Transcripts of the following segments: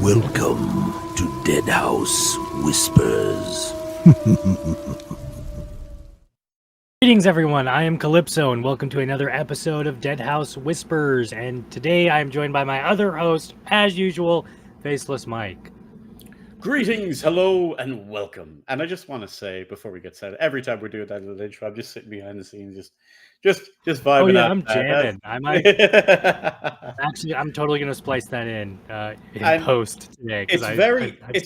Welcome to Deadhaus Whispers. Greetings, everyone. I am Calypso, and welcome to another episode of Deadhaus Whispers. And today I am joined by my other host, as usual, Faceless Mike. Greetings, hello, and welcome. And I just want to say, before we get started, every time we do that little intro, I'm just sitting behind the scenes, just vibing. Oh yeah, out. I'm jamming. I'm totally gonna splice that in post today. It's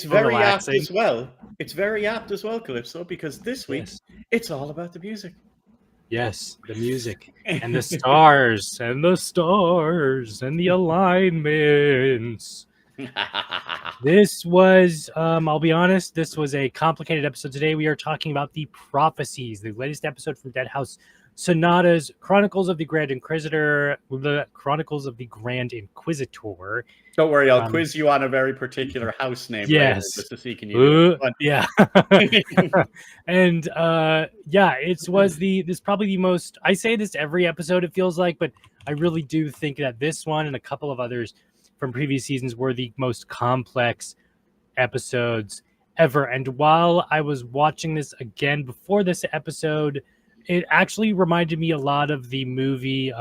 very apt as well. It's very apt as well, Calypso, because this week it's all about the music. Yes, the music and the stars and the alignments. This was, I'll be honest, this was a complicated episode. Today we are talking about the Prophecies, the latest episode from Deadhaus Sonata's Chronicles of the Grand Inquisitor. Don't worry, I'll quiz you on a very particular house name later, just to see can you do it. Yeah. And this was probably the most, I say this every episode it feels like, but I really do think that this one and a couple of others from previous seasons were the most complex episodes ever. And while I was watching this again before this episode, it actually reminded me a lot of the movie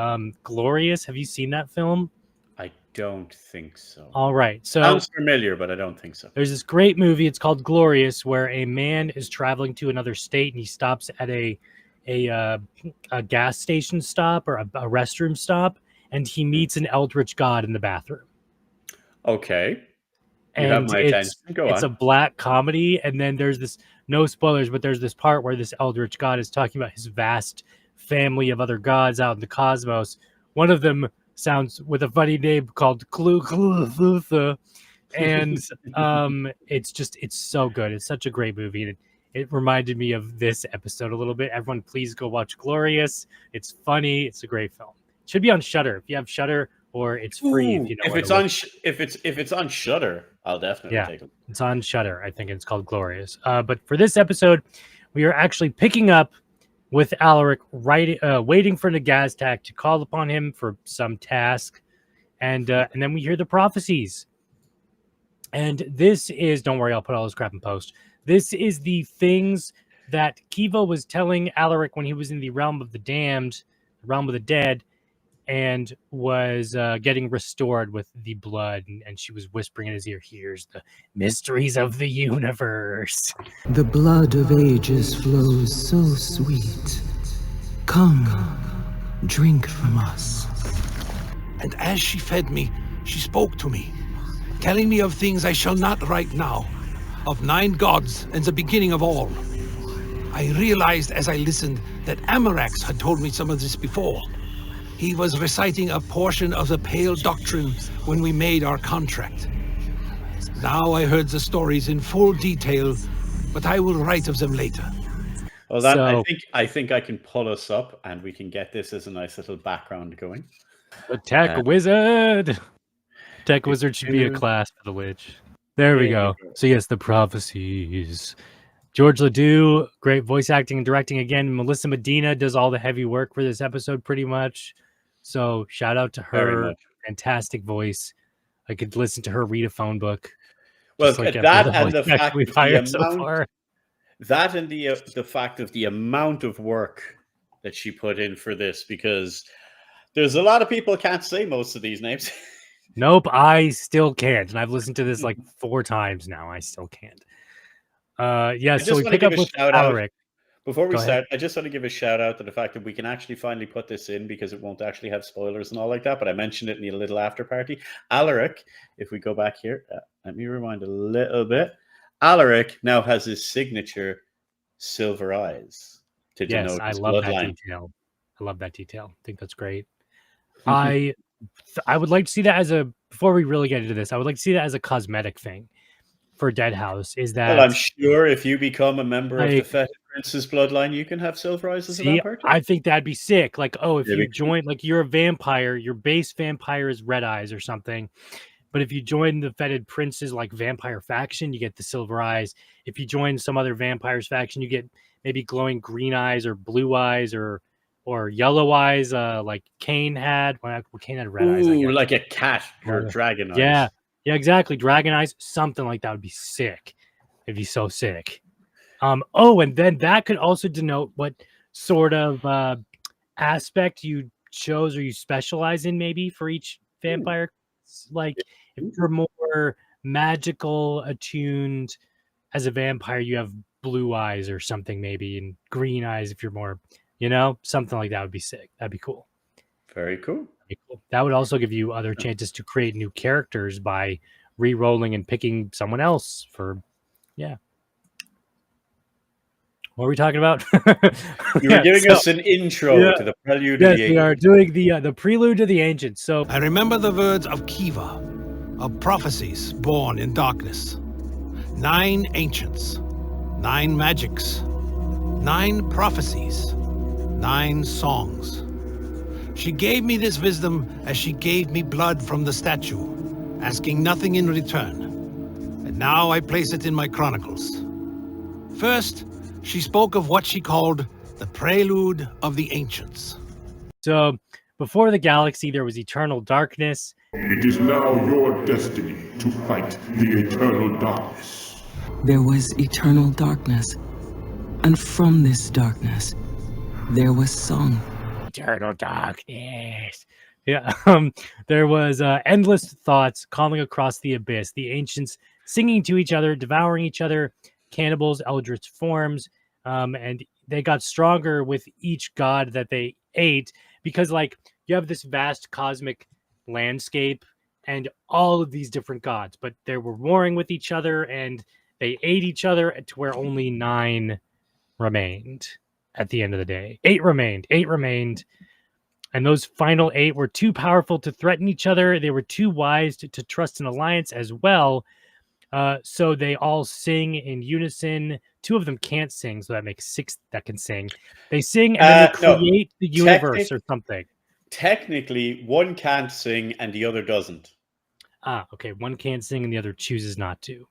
Glorious. Have you seen that film? I don't think so. All right. So sounds familiar, but I don't think so. There's this great movie. It's called Glorious, where a man is traveling to another state and he stops at a gas station stop or a restroom stop, and he meets an eldritch god in the bathroom. Okay. You have my attention. Go on. It's a black comedy, and then there's this, no spoilers, but there's this part where this eldritch god is talking about his vast family of other gods out in the cosmos. One of them sounds with a funny name called Clutha, and it's so good. It's such a great movie, and it reminded me of this episode a little bit. Everyone, please go watch Glorious. It's funny. It's a great film. It should be on Shudder if you have Shudder, or it's free if you know. If it's on Shudder, I'll definitely take it. It's on Shudder, I think. It's called Glorious. But for this episode, we are actually picking up with Alaric waiting for Nagaztak to call upon him for some task, and then we hear the prophecies. And this is, don't worry, I'll put all this crap in post. This is the things that Kiva was telling Alaric when he was in the realm of the damned, the realm of the dead, and was getting restored with the blood, and she was whispering in his ear, "Here's the mysteries of the universe. The blood of ages flows so sweet. Come, drink from us." And as she fed me, she spoke to me, telling me of things I shall not write now, of 9 gods and the beginning of all. I realized as I listened that Amarax had told me some of this before. He was reciting a portion of the Pale Doctrine when we made our contract. Now I heard the stories in full detail, but I will write of them later. Well, I think I can pull us up, and we can get this as a nice little background going. The Tech Wizard. Tech Wizard should be a class for the witch. There we go. So yes, the Prophecies. George Ledoux, great voice acting and directing again. Melissa Medina does all the heavy work for this episode, pretty much. So shout out to her. Fantastic voice. I could listen to her read a phone book. Well, that and the fact we've hired so far. That and the fact of the amount of work that she put in for this, because there's a lot of people can't say most of these names. Nope, I still can't, and I've listened to this like 4 times now. I still can't. So we pick up with Alaric. Before we start, I just want to give a shout out to the fact that we can actually finally put this in, because it won't actually have spoilers and all like that, but I mentioned it in the little after party. Alaric, if we go back here, let me rewind a little bit. Alaric now has his signature silver eyes to denote his bloodline. I love that detail. I think that's great. I would like to see that before we really get into this, I would like to see that as a cosmetic thing for Deadhaus. Is that? Well, I'm sure if you become a member of the Fetid Prince's bloodline, you can have silver eyes as a vampire too. I think that'd be sick. Like, if you join, like, you're a vampire, your base vampire is red eyes or something. But if you join the Fetid Prince's like vampire faction, you get the silver eyes. If you join some other vampires faction, you get maybe glowing green eyes or blue eyes or yellow eyes, like Cain had. Well, Cain had red eyes. Ooh, like a cat or dragon eyes. Yeah, Yeah, exactly. Dragon eyes, something like that would be sick. It'd be so sick. Oh, and then that could also denote what sort of aspect you chose or you specialize in, maybe for each vampire. Like if you're more magical attuned as a vampire, you have blue eyes or something, maybe, and green eyes if you're more, something like that would be sick. That'd be cool. Very cool. That would also give you other chances to create new characters by re-rolling and picking someone else for, yeah. What are we talking about? You were giving us an intro to the prelude to the Yes, we are doing the prelude to the ancients. So I remember the words of Kiva, of prophecies born in darkness. 9 ancients, 9 magics, 9 prophecies, 9 songs. She gave me this wisdom as she gave me blood from the statue, asking nothing in return. And now I place it in my chronicles. First, she spoke of what she called the prelude of the ancients. So, before the galaxy, there was eternal darkness. It is now your destiny to fight the eternal darkness. There was eternal darkness, and from this darkness, there was song. Eternal darkness. Yeah, there was endless thoughts calling across the abyss. The ancients singing to each other, devouring each other, cannibals, eldritch forms, and they got stronger with each god that they ate, because like you have this vast cosmic landscape and all of these different gods, but they were warring with each other and they ate each other to where only 9 remained at the end of the day. 8 remained. And those final 8 were too powerful to threaten each other. They were too wise to trust an alliance as well. So they all sing in unison. 2 of them can't sing, so that makes 6 that can sing. They sing and then they create the universe or something. Technically, one can't sing and the other doesn't. Okay. One can't sing and the other chooses not to.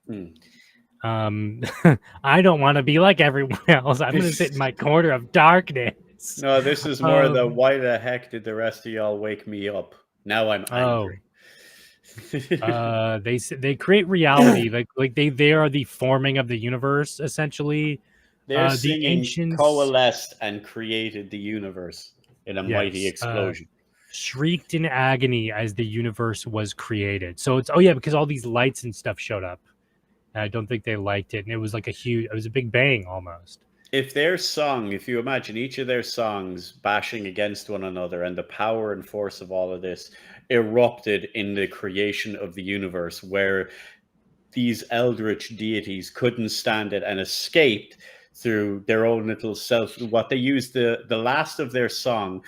I don't want to be like everyone else. I'm going to sit in my corner of darkness. No, this is more the why the heck did the rest of y'all wake me up? Now I'm angry. They create reality, like they are the forming of the universe, essentially. They're the singing ancients coalesced and created the universe in a mighty explosion. Shrieked in agony as the universe was created. So it's because all these lights and stuff showed up. And I don't think they liked it, and it was like it was a big bang almost. If their song, if you imagine each of their songs bashing against one another and the power and force of all of this erupted in the creation of the universe, where these eldritch deities couldn't stand it and escaped through their own little self, what they used the last of their song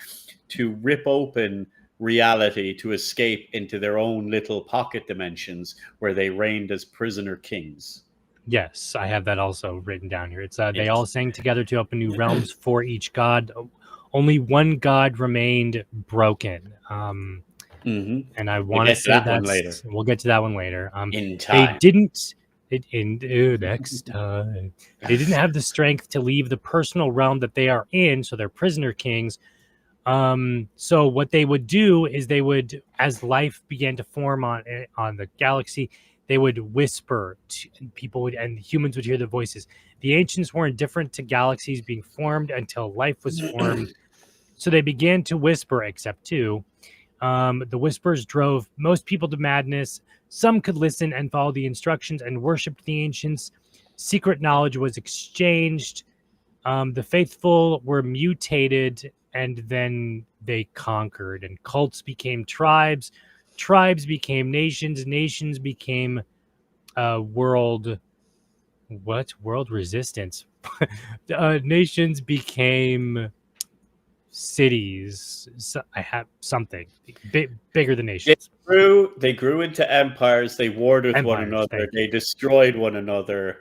to rip open reality to escape into their own little pocket dimensions where they reigned as prisoner kings. Yes, I have that also written down here. It's they all sang together to open new realms for each god. Only one god remained broken. And I want to say that later. We'll get to that one later. In time. They didn't. Next time. They didn't have the strength to leave the personal realm that they are in, so they're prisoner kings. So what they would do is they would, as life began to form on the galaxy, they would whisper and and humans would hear their voices. The ancients weren't indifferent to galaxies being formed until life was formed. So they began to whisper, except 2. The whispers drove most people to madness. Some could listen and follow the instructions and worshipped the ancients. Secret knowledge was exchanged. The faithful were mutated, and then they conquered. And cults became tribes. Tribes became nations. Nations became world resistance. Nations became cities. So I have something bigger than nations. They grew into empires. They warred with one another. They destroyed one another.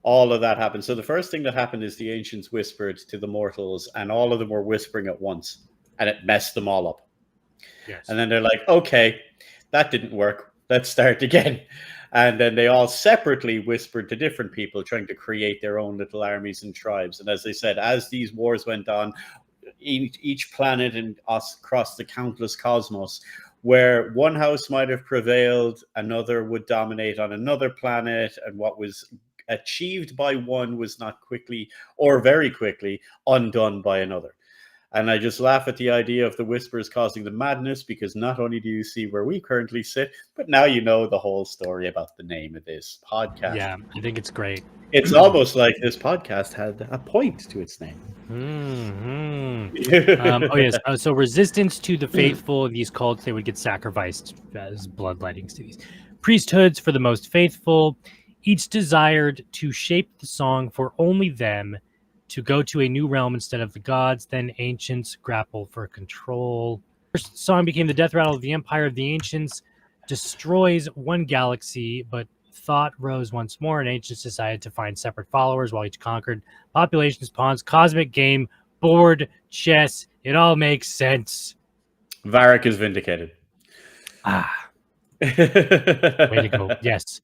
All of that happened. So the first thing that happened is the ancients whispered to the mortals, and all of them were whispering at once, and it messed them all up. Yes. And then they're like, okay, that didn't work. Let's start again. And then they all separately whispered to different people, trying to create their own little armies and tribes. And as they said, as these wars went on, each planet and across the countless cosmos where one house might have prevailed, another would dominate on another planet, and what was achieved by one was not quickly or very quickly undone by another. And I just laugh at the idea of the Whispers causing the madness, because not only do you see where we currently sit, but now you know the whole story about the name of this podcast. Yeah, I think it's great. It's almost like this podcast had a point to its name. Oh yes. So resistance to the faithful, these cults, they would get sacrificed as bloodlettings to these priesthoods for the most faithful. Each desired to shape the song for only them, to go to a new realm instead of the gods. Then ancients grapple for control. First song became the death rattle of the empire of the ancients, destroys one galaxy, but thought rose once more, and ancients decided to find separate followers while each conquered populations, pawns, cosmic game, board, chess. It all makes sense. Varric is vindicated. Way to go. Yes.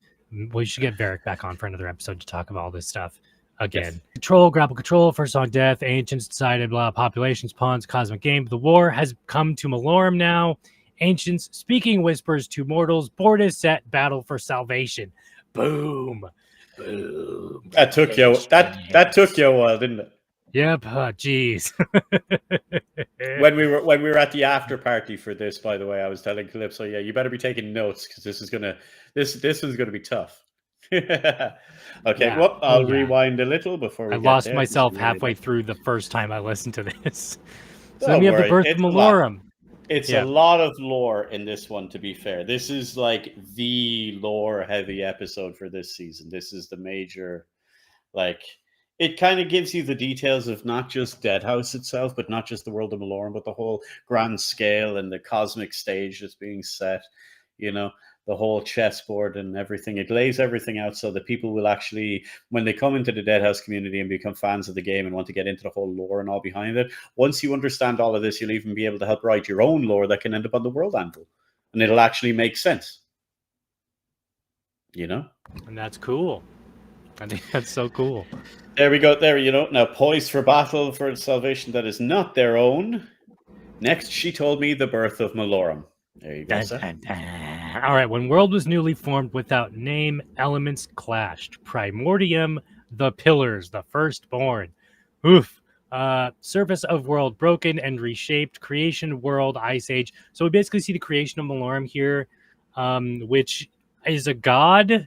We should get Varric back on for another episode to talk about all this stuff again. Yes. Control, grapple control, first song death, ancients decided, blah, populations, pawns, cosmic game. The war has come to Malorum now. Ancients speaking whispers to mortals. Board is set, battle for salvation. Boom. Boom. That took you a while, didn't it? Yep. Jeez. when we were at the after party for this, by the way, I was telling Calypso, yeah, you better be taking notes, because this is gonna be tough. Okay, yeah. Well, I'll rewind a little before I lost myself halfway through the first time I listened to this. So then we have the birth of Malorum. It's a lot of lore in this one, to be fair. This is like the lore-heavy episode for this season. This is the major, like, it kind of gives you the details of not just Deadhaus itself, but not just the world of Malorum, but the whole grand scale and the cosmic stage that's being set, you know, the whole chessboard and everything. It lays everything out so that people will actually, when they come into the Deadhaus community and become fans of the game and want to get into the whole lore and all behind it, once you understand all of this, you'll even be able to help write your own lore that can end up on the World Anvil. And it'll actually make sense. You know? And that's cool. I think that's so cool. There we go. There, you know, now poised for battle for salvation that is not their own. Next, she told me the birth of Malorum. There you go, sir. All right. When world was newly formed without name, elements clashed. Primordium, the pillars, the firstborn. Oof. Surface of world broken and reshaped. Creation world, ice age. So we basically see the creation of Malorum here, which is a god.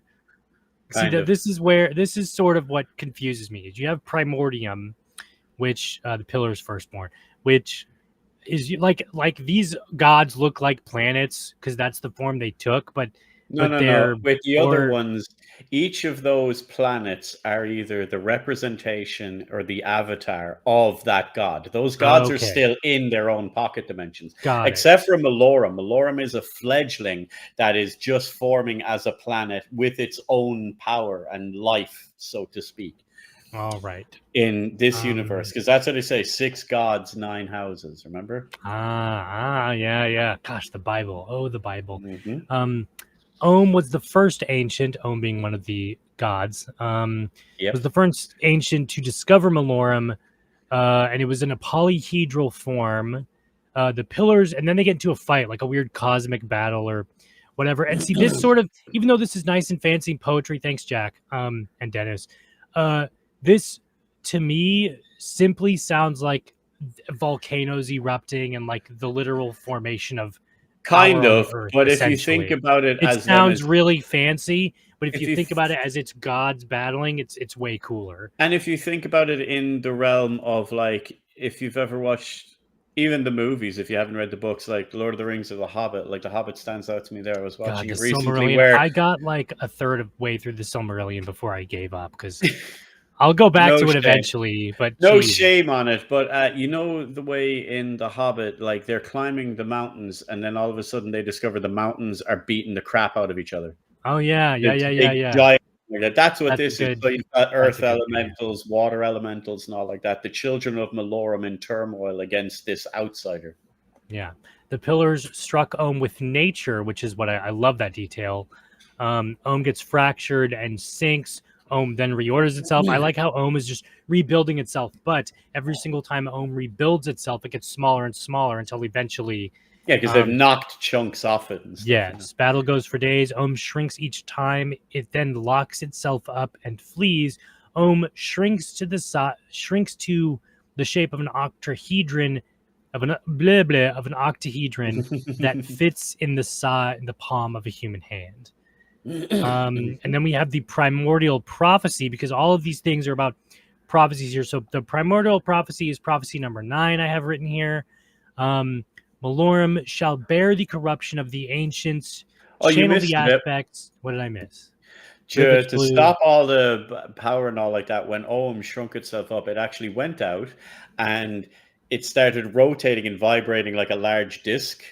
See, this is sort of what confuses me. Is you have Primordium, which the pillars firstborn, which is like these gods look like planets because that's the form they took, but no. With the other ones, each of those planets are either the representation or the avatar of that god. Those gods are still in their own pocket dimensions, except for Malorum. Malorum is a fledgling that is just forming as a planet with its own power and life, so to speak. All right. In this universe, because that's what they say: 6 gods, 9 houses. Remember? Yeah. Gosh, the Bible. Oh, the Bible. Mm-hmm. Om was the first ancient. Om being one of the gods. Was the first ancient to discover Malorum, and it was in a polyhedral form. The pillars, and then they get into a fight, like a weird cosmic battle or whatever. And see, this sort of, even though this is nice and fancy poetry, thanks, Jack, and Dennis. This, to me, simply sounds like volcanoes erupting and like the literal formation of kind of Earth, but if you think about it, it sounds really fancy. But if you think about it as it's gods battling, it's way cooler. And if you think about it in the realm of, like, if you've ever watched even the movies, if you haven't read the books, like Lord of the Rings or The Hobbit, like The Hobbit stands out to me there. I was watching it recently where I got like a third of way through the Silmarillion before I gave up, because I'll go back to it eventually, but no shame on it. But you know, the way in The Hobbit, like they're climbing the mountains, and then all of a sudden they discover the mountains are beating the crap out of each other. Oh yeah. Giant, that's what this is. So you've got earth elementals, water elementals, and all like that. The children of Malorum in turmoil against this outsider. Yeah, the pillars struck Om with nature, which is what I love that detail. Om gets fractured and sinks. Om then reorders itself. I like how Om is just rebuilding itself, but every single time Om rebuilds itself, it gets smaller and smaller until eventually Yeah, because they've knocked chunks off it and stuff. Yes, battle goes for days. Ohm shrinks each time. It then locks itself up and flees. Ohm shrinks to the shape of an octahedron, of an octahedron that fits in the palm of a human hand. And then we have the primordial prophecy, because all of these things are about prophecies here. So the primordial prophecy is prophecy number 9 I have written here. Malorum shall bear the corruption of the ancients, channel the aspects. What did I miss? To stop all the power and all like that, when Ohm shrunk itself up, it actually went out and it started rotating and vibrating like a large disc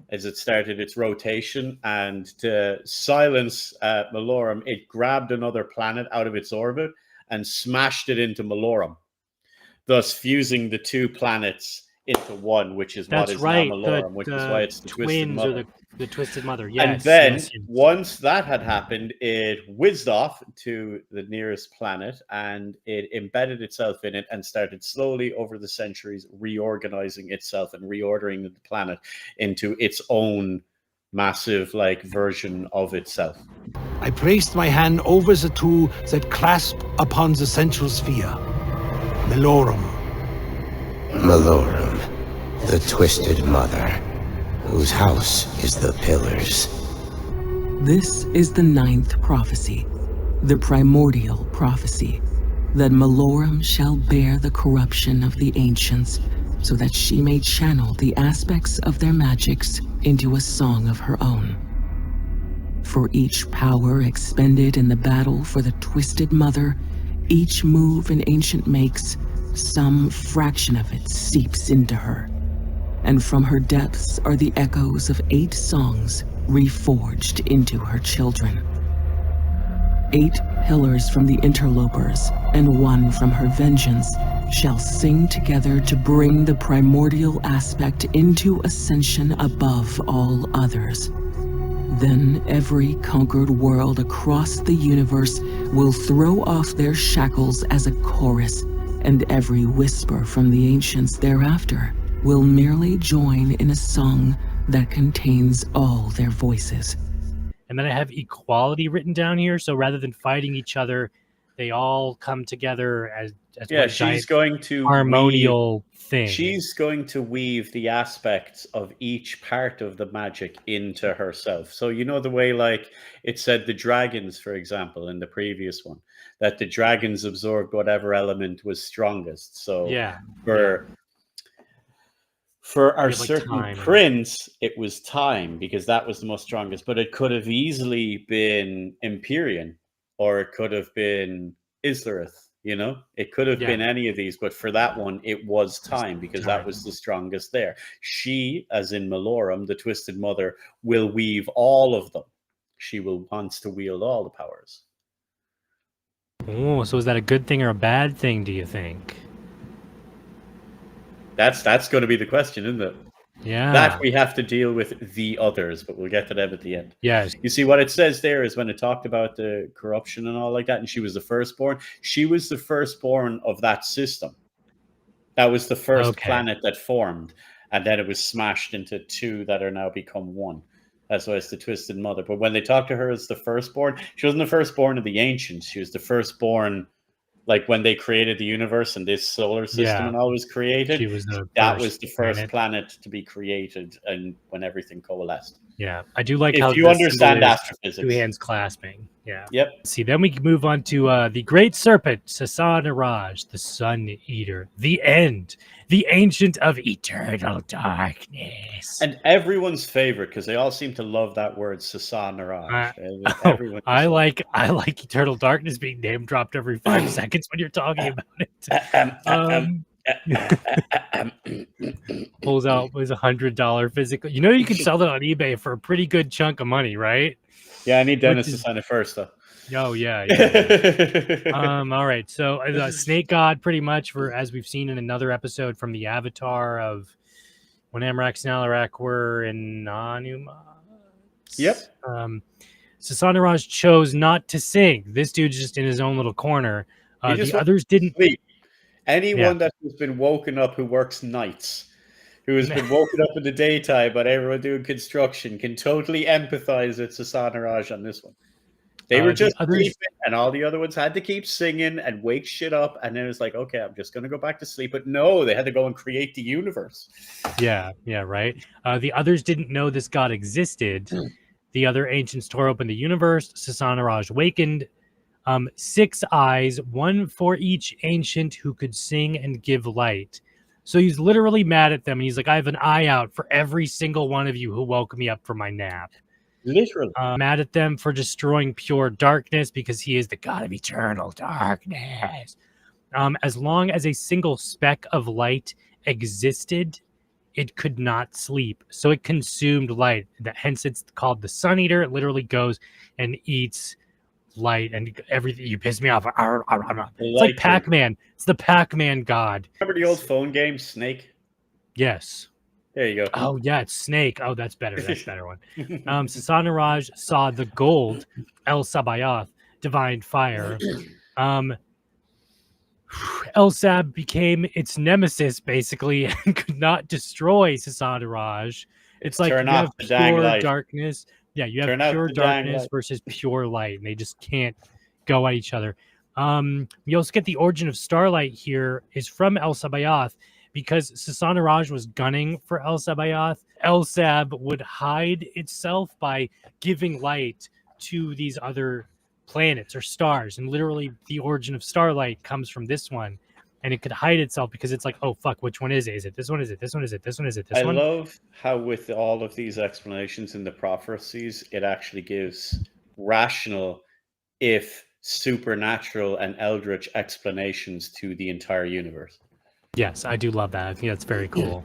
as it started its rotation. And to silence Malorum, it grabbed another planet out of its orbit and smashed it into Malorum, thus fusing the 2 planets into one, which is what is now Malorum, which is why it's the Twisted Mother. Or the Twisted Mother, yes. And then, once that had happened, it whizzed off to the nearest planet, and it embedded itself in it and started slowly, over the centuries, reorganizing itself and reordering the planet into its own massive, version of itself. I placed my hand over the 2 that clasp upon the central sphere. Malorum. Malorum, the Twisted Mother, whose house is the Pillars. This is the 9th prophecy, the primordial prophecy, that Malorum shall bear the corruption of the ancients, so that she may channel the aspects of their magics into a song of her own. For each power expended in the battle for the Twisted Mother, each move an ancient makes, some fraction of it seeps into her, and from her depths are the echoes of 8 songs reforged into her children. 8 pillars from the interlopers and 1 from her vengeance shall sing together to bring the primordial aspect into ascension above all others. Then every conquered world across the universe will throw off their shackles as a chorus, and every whisper from the ancients thereafter will merely join in a song that contains all their voices. And then I have equality written down here, so rather than fighting each other, they all come together as she's going to harmonial thing. She's going to weave the aspects of each part of the magic into herself. So the way it said the dragons, for example, in the previous one, that the dragons absorbed whatever element was strongest. So for our certain prince, it was time, because that was the most strongest, but it could have easily been Empyrean, or it could have been Islerith, it could have been any of these, but for that one, it was time, because that was the strongest there. She, as in Malorum, the Twisted Mother, will weave all of them. She wants to wield all the powers. Oh, so is that a good thing or a bad thing, do you think? That's going to be the question, isn't it? Yeah. That we have to deal with the others, but we'll get to them at the end. Yes. You see, what it says there is when it talked about the corruption and all like that, and she was the firstborn. She was the firstborn of that system. That was the first planet that formed, and then it was smashed into 2 that are now become 1. That's why it's the Twisted Mother. But when they talk to her as the firstborn, she wasn't the firstborn of the ancients. She was the firstborn, when they created the universe and this solar system and all was created. That was the first planet to be created, and when everything coalesced. Yeah, I do like how you understand astrophysics. 2 hands clasping. Yeah. Yep. See, then we can move on to the Great Serpent, Sasanaraj, the Sun Eater, the End, the Ancient of Eternal Darkness, and everyone's favorite, because they all seem to love that word, Sasanaraj. I like Eternal Darkness being name dropped every 5 seconds when you're talking about it. Pulls out was $100 physical. You can sell that on eBay for a pretty good chunk of money, right? Yeah, I need Dennis to sign it first, though. Oh yeah. All right. So the Snake God, pretty much, as we've seen in another episode from the Avatar of when Amrak and Alarak were in Anuma. Yep. Sasanaraj chose not to sing. This dude's just in his own little corner. The others didn't sleep. Anyone that has been woken up who works nights who has been woken up in the daytime by everyone doing construction, can totally empathize with Susanna Raj on this one. They were just sleeping, and all the other ones had to keep singing and wake shit up. And then it was like, okay, I'm just going to go back to sleep. But no, they had to go and create the universe. Yeah, right. The others didn't know this god existed. The other ancients tore open the universe. Susanna Raj wakened. 6 eyes, one for each ancient who could sing and give light. So he's literally mad at them. And he's like, I have an eye out for every single one of you who woke me up from my nap. Literally. Mad at them for destroying pure darkness because he is the god of eternal darkness. As long as a single speck of light existed, it could not sleep. So it consumed light. Hence it's called the Sun Eater. It literally goes and eats light and everything. You piss me off. It's like Pac-Man. It's the Pac-Man god. Remember the old phone game, Snake? Yes. There you go. Oh, yeah, it's Snake. Oh, that's better. That's a better one. Susanna Raj saw the gold, El Sabayoth, divine fire. El Sab became its nemesis, basically, and could not destroy Susanna Raj. It's like you have pure darkness. Yeah, you have pure darkness versus pure light, and they just can't go at each other. We also get the origin of starlight here is from El Sabayoth, because Susanna Raj was gunning for El Sabayoth. El Sab would hide itself by giving light to these other planets or stars, and literally the origin of starlight comes from this one, and it could hide itself because it's like, oh fuck, which one is it? Is it this one? Is it this one? Is it this one? Is it this one? I love how with all of these explanations in the prophecies, it actually gives rational, if supernatural and eldritch explanations to the entire universe. Yes, I do love that. I think that's very cool.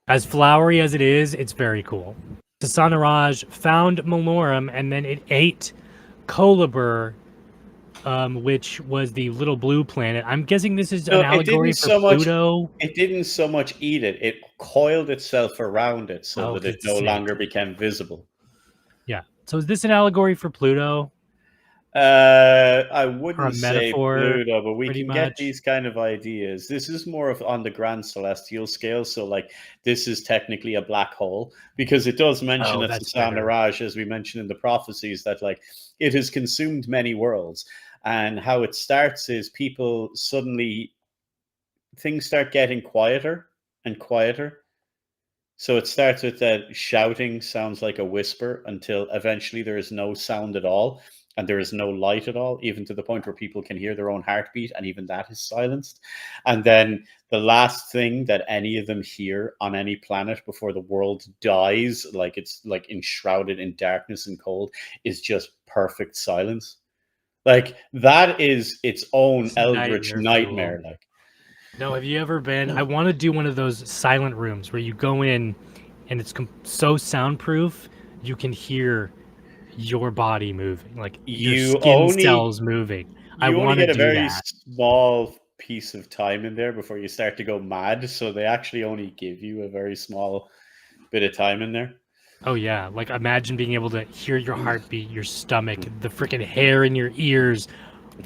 As flowery as it is, it's very cool. Susanna Raj found Malorum, and then it ate Kolibur, which was the little blue planet. I'm guessing this is an allegory for Pluto. It didn't so much eat it. It coiled itself around it so that it no longer became visible. Yeah. So is this an allegory for Pluto? I wouldn't say metaphor, Pluto, but we can much. get these kind of ideas. This is more of on the grand celestial scale. So like this is technically a black hole, because it does mention that Susanna Raj, as we mentioned in the prophecies, that like it has consumed many worlds. And how it starts is people suddenly, things start getting quieter and quieter. So it starts with that shouting sounds like a whisper until eventually there is no sound at all. And there is no light at all, even to the point where people can hear their own heartbeat, and even that is silenced. And then the last thing that any of them hear on any planet before the world dies, like it's like enshrouded in darkness and cold, is just perfect silence. Like that is its own eldritch nightmare. Like, no, have you ever been? I want to do one of those silent rooms where you go in and it's so soundproof you can hear your body moving, like your skin cells moving. I want to get a very small piece of time in there before you start to go mad. So they actually only give you a very small bit of time in there. Oh yeah, like imagine being able to hear your heartbeat, your stomach, the freaking hair in your ears,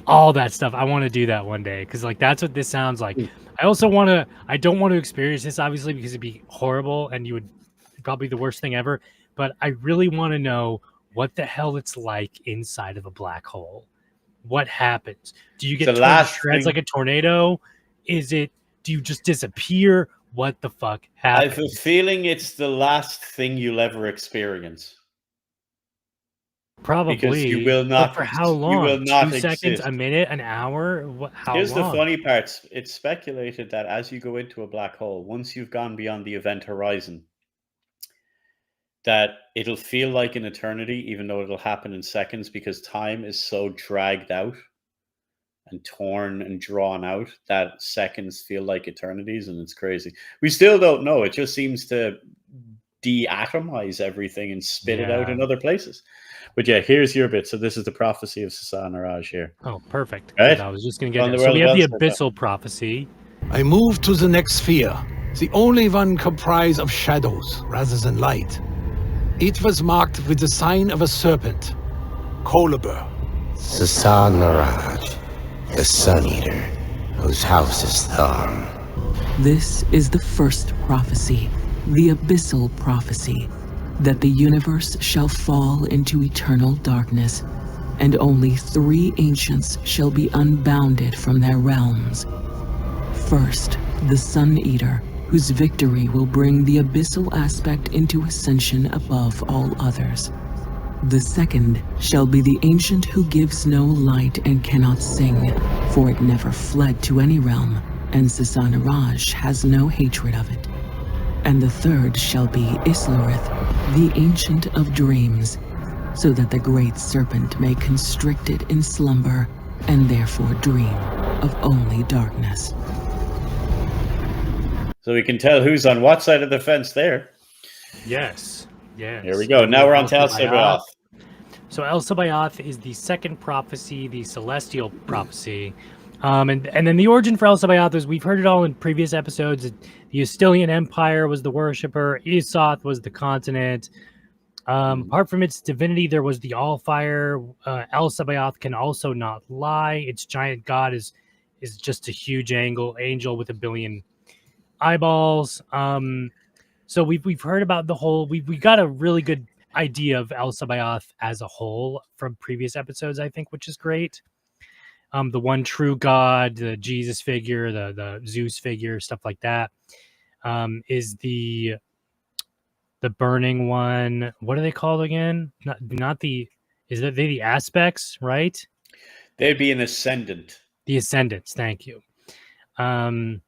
all that stuff. I want to do that one day because like that's what this sounds like. I also want to. I don't want to experience this obviously because it'd be horrible and you would probably the worst thing ever. But I really want to know what the hell it's like inside of a black hole. What happens? Do you get torn to shreds like a tornado? Do you just disappear? What the fuck happens? I have a feeling it's the last thing you'll ever experience. Probably. Because you will not. But for how long? You will not 2 seconds, a minute, an hour? How Here's long? the funny part. It's speculated that as you go into a black hole, once you've gone beyond the event horizon, that it'll feel like an eternity, even though it'll happen in seconds, because time is so dragged out and torn and drawn out that seconds feel like eternities, and it's crazy. We still don't know. It just seems to de-atomize everything and spit it out in other places. But yeah, here's your bit. So this is the prophecy of Susanna Raj here. Oh, perfect. Right? I was just going to get there. So we have the abyssal prophecy. I move to the next sphere, the only one comprised of shadows rather than light. It was marked with the sign of a serpent, Kolibur. Susanna Raj, the Sun Eater, whose house is Thorn. This is the first prophecy, the abyssal prophecy that the universe shall fall into eternal darkness, and only 3 ancients shall be unbounded from their realms. First, the Sun Eater, whose victory will bring the abyssal aspect into ascension above all others. The second shall be the ancient who gives no light and cannot sing, for it never fled to any realm, and Sasanaraj has no hatred of it. And the third shall be Islarith, the Ancient of Dreams, so that the great serpent may constrict it in slumber, and therefore dream of only darkness. So we can tell who's on what side of the fence there. Yes. Yes. Here we go. Now we're on to El-Sabaoth. So El-Sabaoth is the second prophecy, the celestial prophecy. And then the origin for El-Sabaoth is, we've heard it all in previous episodes. The Ustilian Empire was the worshipper. Isoth was the continent. Apart from its divinity, there was the Allfire. El-Sabaoth can also not lie. Its giant god is just a huge angel with a billion eyeballs. So we've heard about the whole. We got a really good idea of El-Sabaoth as a whole from previous episodes, I think, which is great. The one true God, the Jesus figure, the Zeus figure, stuff like that. Is the burning one? What are they called again? Not the. Is that they the aspects, right? They'd be an ascendant. The ascendants. Thank you. And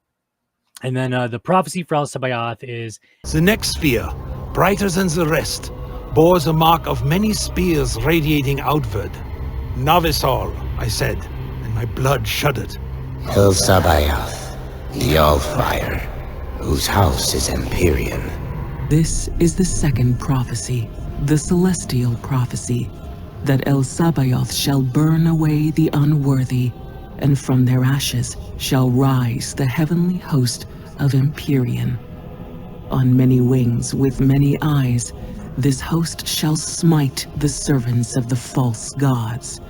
then the prophecy for El-Sabaoth is The next sphere, brighter than the rest, bore the mark of many spears radiating outward. Novice all, I said, and my blood shuddered. El-Sabaoth, the All-Fire, whose house is Empyrean. This is the second prophecy, the celestial prophecy, that El-Sabaoth shall burn away the unworthy, and from their ashes shall rise the heavenly host of Empyrean. On many wings with many eyes, this host shall smite the servants of the false gods.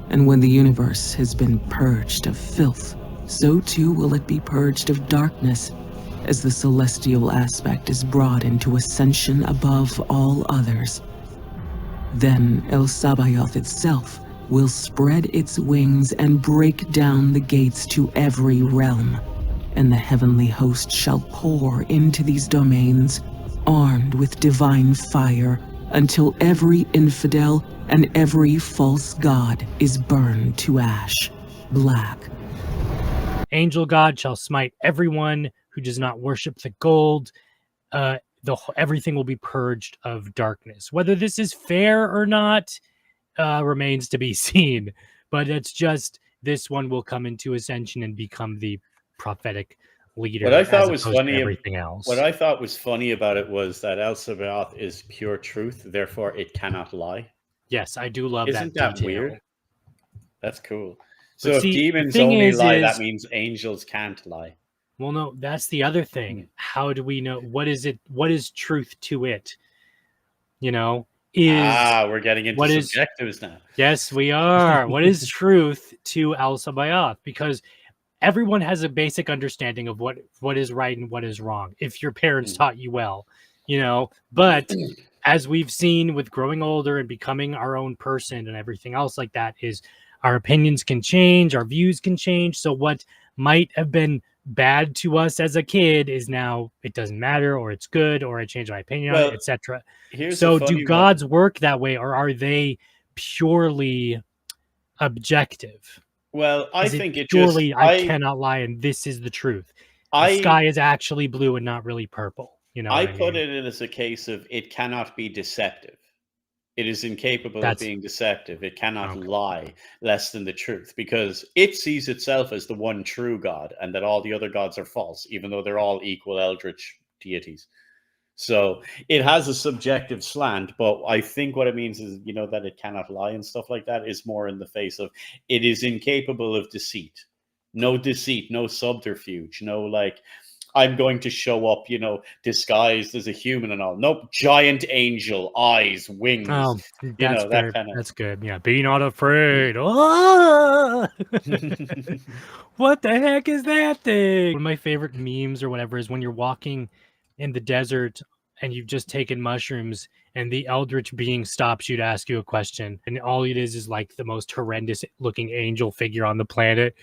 And when the universe has been purged of filth, so too will it be purged of darkness, as the celestial aspect is brought into ascension above all others. Then El-Sabaoth itself will spread its wings and break down the gates to every realm, and the heavenly host shall pour into these domains, armed with divine fire, until every infidel and every false god is burned to ash, black. angel god shall smite everyone who does not worship the gold. Everything will be purged of darkness. Whether this is fair or not remains to be seen. But it's just this one will come into ascension and become the prophetic leader. What I thought was funny, everything else. What I thought was funny about it was that El-Sabaoth is pure truth, therefore it cannot lie. Yes, I do love Isn't that. that weird? That's cool. So But if see, demons the thing only is- lie, that means angels can't lie. Well, no, that's the other thing. How do we know what is it? What is truth to it? You know, we're getting into what is- subjectives now. Yes, we are. What is truth to El-Sabaoth? Because everyone has a basic understanding of what is right and what is wrong. If your parents taught you well, you know. But as we've seen with growing older and becoming our own person and everything else like that, is our opinions can change, our views can change. So what might have been bad to us as a kid is now it doesn't matter, or it's good, or I changed my opinion on it, etc. So do gods work that way, or are they purely objective? Well, I Is it think it purely just I cannot lie and this is the truth. The sky is actually blue and not really purple. You know, I put it in as a case of it cannot be deceptive. It is incapable of being deceptive. It cannot lie less than the truth, because it sees itself as the one true God and that all the other gods are false, even though they're all equal eldritch deities. So it has a subjective slant, but I think what it means is, you know, that it cannot lie and stuff like that is more in the face of it is incapable of deceit. No deceit, no subterfuge, no like, I'm going to show up, you know, disguised as a human and all. Nope, giant angel, eyes, wings. Oh, you know, that kind of. That's good. Yeah, be not afraid. Ah! What the heck is that thing? One of my favorite memes or whatever is when you're walking in the desert and you've just taken mushrooms and the eldritch being stops you to ask you a question, and all it is like the most horrendous looking angel figure on the planet,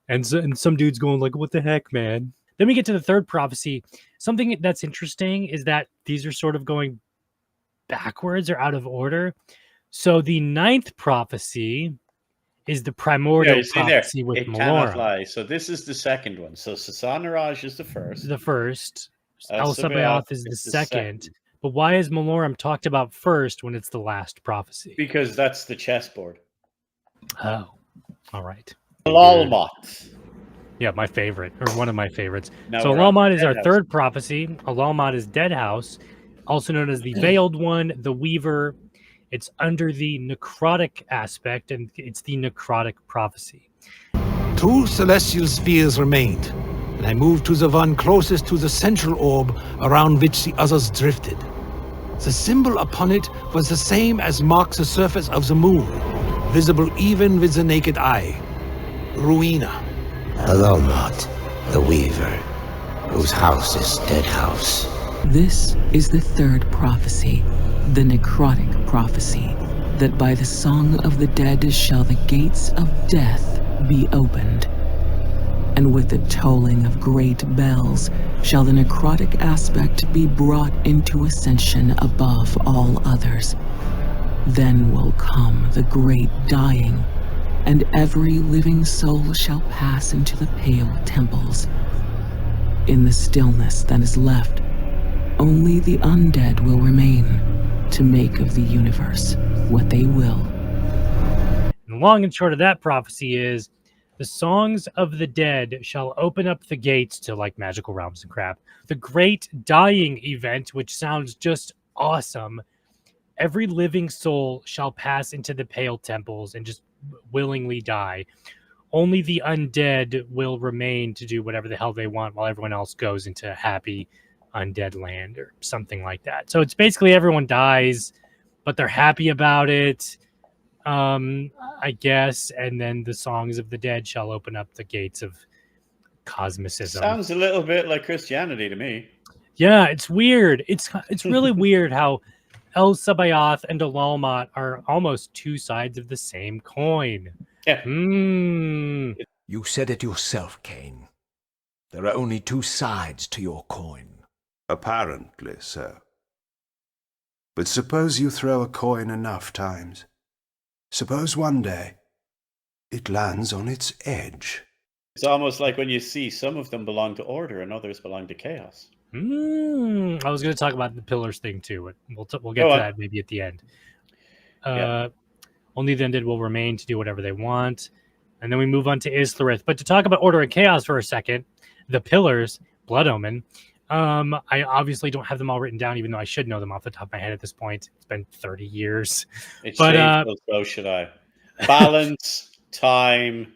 and some dude's going like, what the heck, man? Then we get to the third prophecy. Something that's interesting is that these are sort of going backwards or out of order. So the ninth prophecy is the primordial you see there, prophecy with it cannot Melorum. lie. So this is the second one. So Sasanaraj is the first. The first. El Sabaoth is the second. But why is Melorum talked about first when it's the last prophecy? Because that's the chessboard. Oh, all right. Alalmat. Yeah, my favorite, or one of my favorites. Now So we're on Alalmat is our Deadhaus. third prophecy. Alalmat is Deadhaus, also known as the Veiled One, the Weaver. It's under the necrotic aspect, and it's the necrotic prophecy. Two celestial spheres remained, and I moved to the one closest to the central orb around which the others drifted. The symbol upon it was the same as marks the surface of the moon, visible even with the naked eye. Ruina. Alalmat, the Weaver, whose house is Deadhaus. This is the third prophecy, the necrotic prophecy, that by the song of the dead shall the gates of death be opened. And with the tolling of great bells shall the necrotic aspect be brought into ascension above all others. Then will come the great dying, and every living soul shall pass into the pale temples. In the stillness that is left, only the undead will remain to make of the universe what they will. And the long and short of that prophecy is the songs of the dead shall open up the gates to like magical realms and crap. The great dying event, which sounds just awesome. Every living soul shall pass into the pale temples and just willingly die. Only the undead will remain to do whatever the hell they want while everyone else goes into happy undead land or something like that. So it's basically everyone dies, but they're happy about it, I guess. And then the songs of the dead shall open up the gates of cosmicism. Sounds a little bit like Christianity to me. Yeah, it's weird. It's really weird how El Sabaoth and Alalmat are almost two sides of the same coin. Yeah. You said it yourself, Cain. There are only two sides to your coin. Apparently so. But suppose you throw a coin enough times. Suppose one day it lands on its edge. It's almost like when you see some of them belong to order and others belong to chaos. I was going to talk about the pillars thing too, but we'll get to that maybe at the end. Only the undead will remain to do whatever they want. And then we move on to Islarith. But to talk about order and chaos for a second, the pillars, Blood Omen, I obviously don't have them all written down, even though I should know them off the top of my head at this point. It's been 30 years. It's shameful, so should I. Balance, time.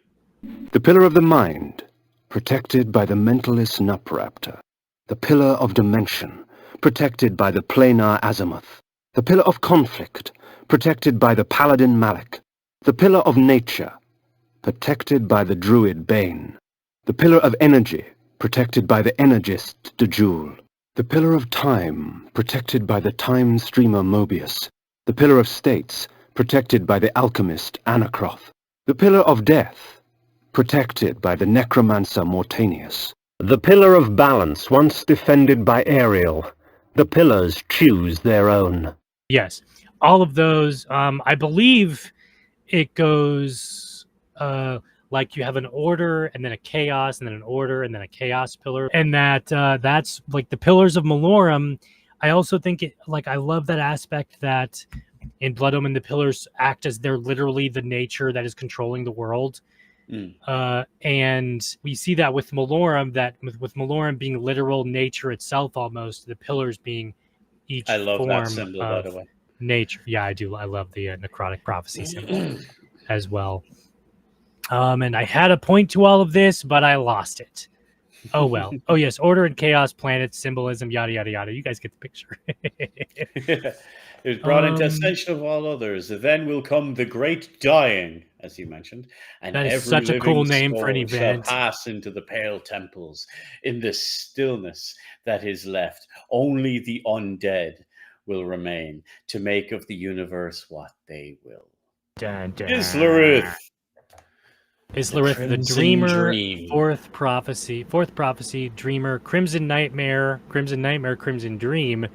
The pillar of the mind, protected by the mentalist Nupraptor. The pillar of dimension, protected by the planar azimuth. The pillar of conflict, protected by the paladin Malik. The pillar of nature, protected by the druid Bane. The pillar of energy, protected by the energist Dejul. The pillar of time, protected by the time streamer Mobius. The pillar of states, protected by the alchemist Anacroth. The pillar of death, protected by the necromancer Mortanius. The pillar of balance, once defended by Ariel. The pillars choose their own. Yes, all of those. I believe it goes like you have an order and then a chaos and then an order and then a chaos pillar, and that's like the pillars of Melorum. I also think I love that aspect that in Blood Omen the pillars act as they're literally the nature that is controlling the world. And we see that with Melorum, with Melorum being literal nature itself, almost the pillars being each I love form that symbol, by the way. Nature. Yeah, I do. I love the necrotic prophecy symbol as well. And I had a point to all of this, but I lost it. Oh well. Oh yes, order and chaos, planets, symbolism, yada yada yada. You guys get the picture. It was brought into ascension of all others. Then will come the great dying, as you mentioned, and That is every such a cool living name for an soul shall event. pass into the pale temples. In the stillness that is left, only the undead will remain to make of the universe what they will. Dun, dun. Islarith. Islarith, the Dreamer, Fourth Prophecy, Dreamer, Crimson Nightmare, Crimson Dream,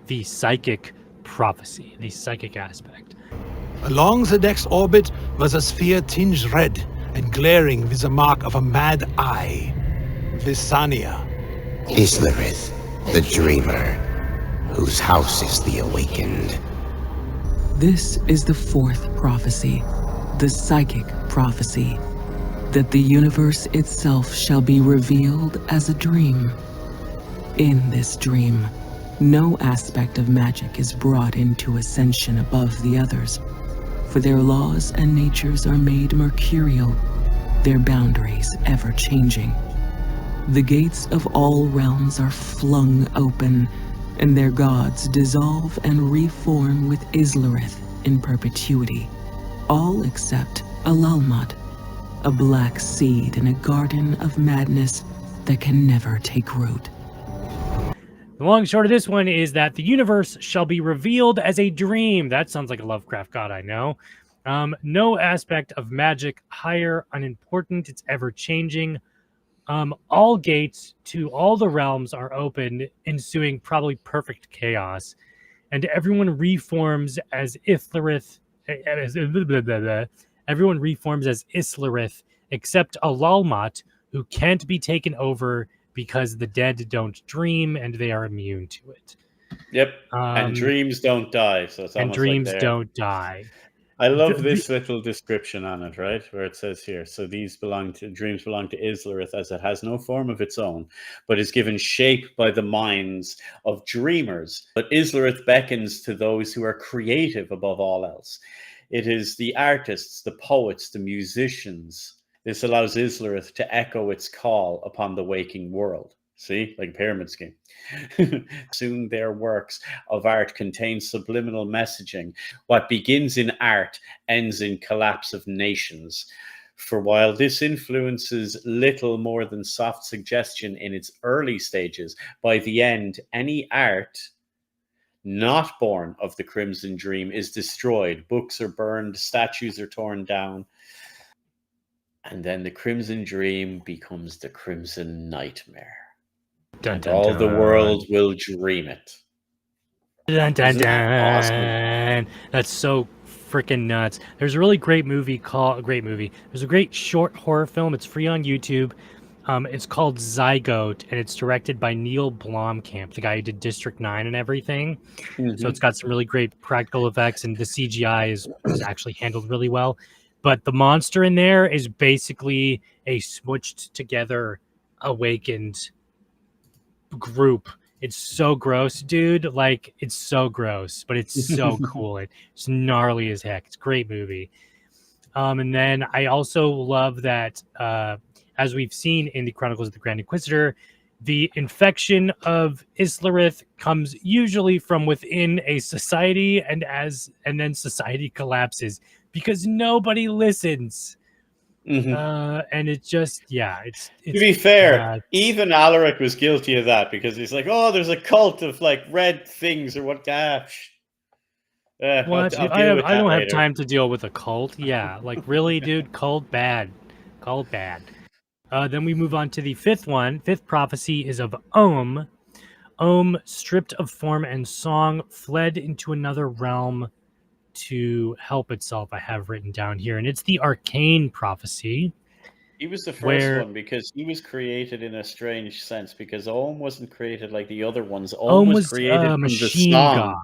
the Psychic Prophecy, the psychic aspect. Along the next orbit was a sphere tinged red and glaring with the mark of a mad eye. Visania. Islarith, the Dreamer, whose house is the awakened. This is the fourth prophecy, the psychic prophecy, that the universe itself shall be revealed as a dream. In this dream, no aspect of magic is brought into ascension above the others, for their laws and natures are made mercurial, their boundaries ever-changing. The gates of all realms are flung open, and their gods dissolve and reform with Islarith in perpetuity, all except Alalmat, a black seed in a garden of madness that can never take root. The long and short of this one is that the universe shall be revealed as a dream. That sounds like a Lovecraft god, I know. No aspect of magic higher, unimportant, it's ever-changing. All gates to all the realms are opened, ensuing probably perfect chaos, and everyone reforms as Islarith. Everyone reforms as Islarith, except Alalmat, who can't be taken over because the dead don't dream and they are immune to it. Yep, and dreams don't die, so it's almost dreams like don't die. I love this little description on it, right? Where it says here, so dreams belong to Islarith as it has no form of its own, but is given shape by the minds of dreamers. But Islarith beckons to those who are creative above all else. It is the artists, the poets, the musicians. This allows Islarith to echo its call upon the waking world. See, like pyramid scheme. Soon their works of art contain subliminal messaging. What begins in art ends in collapse of nations. For while this influences little more than soft suggestion in its early stages, by the end, any art not born of the Crimson Dream is destroyed. Books are burned, statues are torn down. And then the Crimson Dream becomes the Crimson Nightmare. Dun, and dun, all dun. the world will dream it. Dun, dun, Isn't that dun. That's so freaking nuts. There's a really great movie There's a great short horror film. It's free on YouTube. It's called Zygote, and it's directed by Neil Blomkamp, the guy who did District 9 and everything. So it's got some really great practical effects, and the CGI is actually handled really well. But the monster in there is basically a smooched together, awakened group. It's so gross, dude. Like, it's so gross, but it's so cool. It's gnarly as heck. It's a great movie. And then I also love that, as we've seen in the Chronicles of the Grand Inquisitor, the infection of Islarith comes usually from within a society, and then society collapses because nobody listens. And it's just, it's to be fair, even Alaric was guilty of that, because he's like, oh, there's a cult of like red things or what. Gosh, what? I don't have time to deal with a cult. Yeah, like, really, dude? Cult bad. Then we move on to the fifth one. Fifth prophecy is of Om. Om, stripped of form and song, fled into another realm to help itself. I have written down here, and it's the arcane prophecy. He was the first one because he was created in a strange sense, because Om wasn't created like the other ones. Om was created from machine the song. God.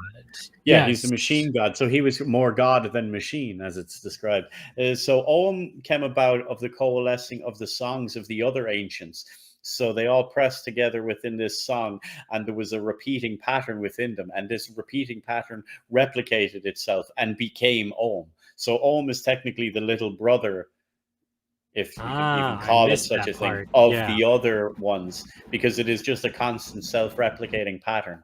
Yeah, Yes. He's the machine god, so he was more god than machine, as it's described. So Om came about of the coalescing of the songs of the other ancients. So they all pressed together within this song, and there was a repeating pattern within them, and this repeating pattern replicated itself and became Om. So Om is technically the little brother, if you can even call it such a thing, of the other ones, because it is just a constant self-replicating pattern,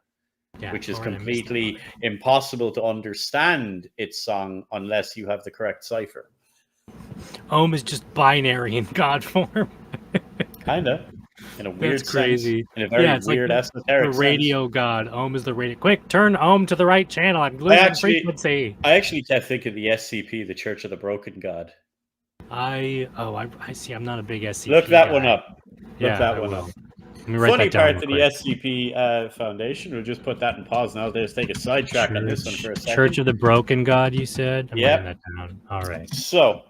which is completely impossible to understand its song unless you have the correct cipher. Ohm is just binary in God form. Kinda. In a weird That's crazy. sense. In a very It's weird like esoteric the radio god. Ohm is the radio. Quick, turn Ohm to the right channel. I'm sense. losing frequency. I actually kept thinking the SCP, the Church of the Broken God. I see. I'm not a big SCP Look that guy. one up. Look Yeah, that I one will. up. Let me write Funny that down part real to the quick. SCP Foundation. We'll just put that in pause now. Let's take a sidetrack on this one for a second. Church of the Broken God, you said? I'm writing that down. All right. So,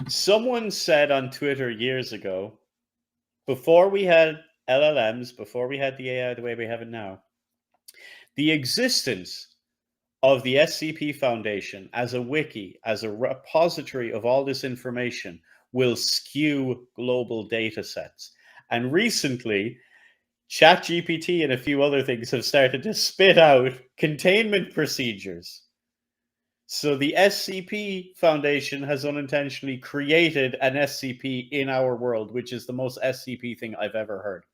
someone said on Twitter years ago, before we had LLMs, before we had the AI the way we have it now, the existence of the SCP Foundation as a wiki, as a repository of all this information, will skew global data sets. And recently, ChatGPT and a few other things have started to spit out containment procedures. So the SCP Foundation has unintentionally created an SCP in our world, which is the most SCP thing I've ever heard.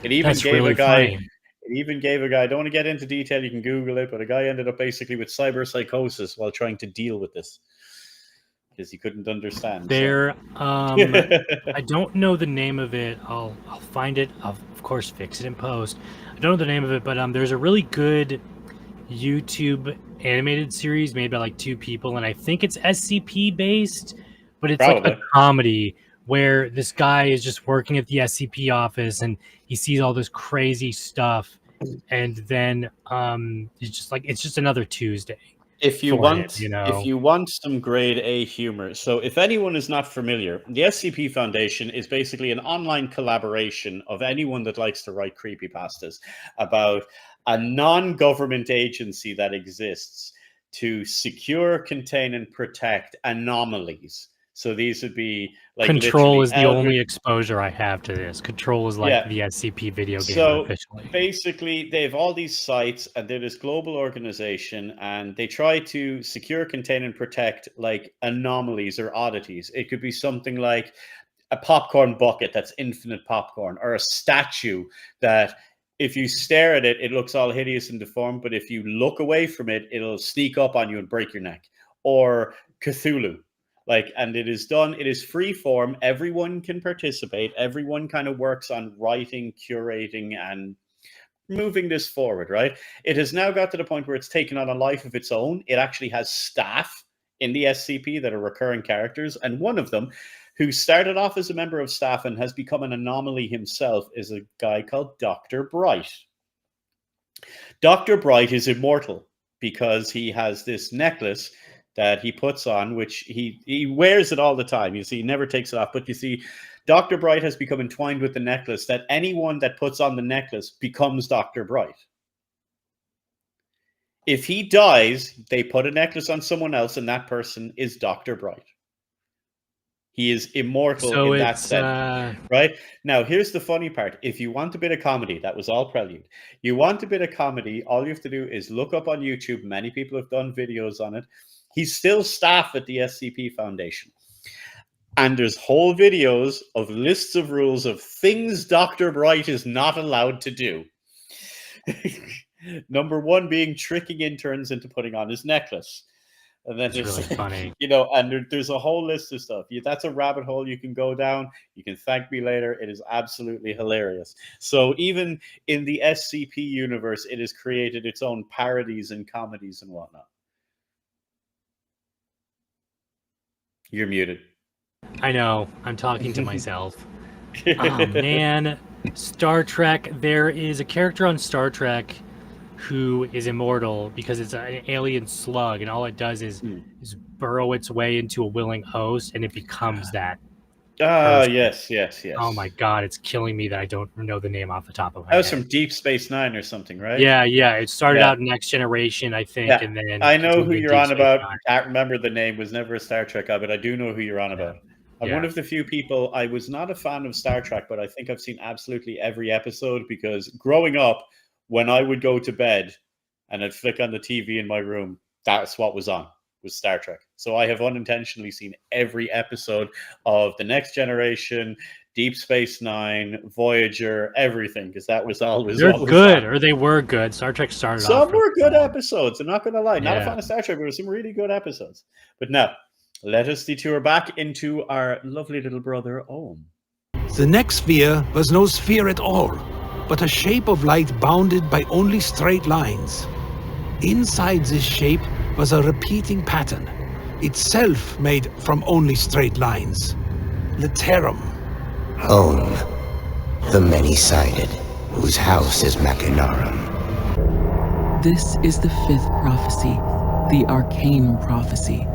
It even That's gave really a guy. funny. It even gave a guy. I don't want to get into detail. You can Google it, but a guy ended up basically with cyberpsychosis while trying to deal with this because he couldn't understand. There, I don't know the name of it. I'll find it. I'll, of course, fix it in post. I don't know the name of it, but there's a really good YouTube animated series made by like two people, and I think it's SCP based, but it's like a comedy where this guy is just working at the SCP office and he sees all this crazy stuff, and then it's just another Tuesday. If you want some grade A humor, so if anyone is not familiar, the SCP Foundation is basically an online collaboration of anyone that likes to write creepypastas about a non-government agency that exists to secure, contain, and protect anomalies. So these would be like Control is the only exposure I have to this. Control is like the SCP video game officially. Basically, they have all these sites, and they're this global organization, and they try to secure, contain, and protect like anomalies or oddities. It could be something like a popcorn bucket that's infinite popcorn, or a statue that if you stare at it, it looks all hideous and deformed, but if you look away from it, it'll sneak up on you and break your neck. Or Cthulhu. And it is free form. Everyone can participate. Everyone kind of works on writing, curating, and moving this forward, right? It has now got to the point where it's taken on a life of its own. It actually has staff in the SCP that are recurring characters. And one of them, who started off as a member of staff and has become an anomaly himself, is a guy called Dr. Bright. Dr. Bright is immortal because he has this necklace that he puts on, which he wears it all the time. You see, he never takes it off. But you see, Dr. Bright has become entwined with the necklace, that anyone that puts on the necklace becomes Dr. Bright. If he dies, they put a necklace on someone else, and that person is Dr. Bright. He is immortal in that sense. Right? Now, here's the funny part. If you want a bit of comedy, that was all prelude. You want a bit of comedy, all you have to do is look up on YouTube. Many people have done videos on it. He's still staff at the SCP Foundation. And there's whole videos of lists of rules of things Dr. Bright is not allowed to do. Number one being tricking interns into putting on his necklace. And then it's really funny. And there's a whole list of stuff. That's a rabbit hole you can go down. You can thank me later. It is absolutely hilarious. So even in the SCP universe, it has created its own parodies and comedies and whatnot. You're muted. I know. I'm talking to myself. Oh, man. Star Trek. There is a character on Star Trek who is immortal because it's an alien slug, and all it does is burrow its way into a willing host, and it becomes that. Yes. Oh my god, it's killing me that I don't know the name off the top of my head. That was from Deep Space Nine or something, right? Yeah. It started out in Next Generation, I think, and then I know who you're on about. I can't remember the name. Was never a Star Trek guy, but I do know who you're on about. I'm one of the few people. I was not a fan of Star Trek, but I think I've seen absolutely every episode because growing up, when I would go to bed and I'd flick on the TV in my room, that's what was on. Was Star Trek. So I have unintentionally seen every episode of The Next Generation, Deep Space Nine, Voyager, everything, because that was always they're good, or they were good. Star Trek started off. Some were good episodes. I'm not going to lie. Not a fan of Star Trek, but there were some really good episodes. But no, Let us detour back into our lovely little brother, Ohm. The next sphere was no sphere at all, but a shape of light bounded by only straight lines. Inside this shape was a repeating pattern, itself made from only straight lines. Laterum. Home, the many-sided, whose house is Machinarum. This is the fifth prophecy, the arcane prophecy,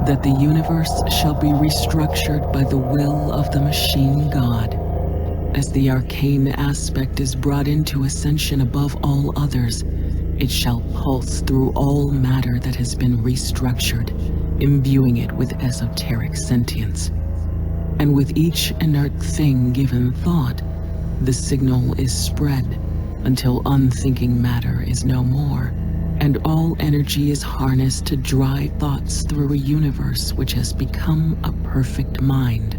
that the universe shall be restructured by the will of the machine god. As the arcane aspect is brought into ascension above all others, it shall pulse through all matter that has been restructured, imbuing it with esoteric sentience. And with each inert thing given thought, the signal is spread until unthinking matter is no more, and all energy is harnessed to drive thoughts through a universe which has become a perfect mind,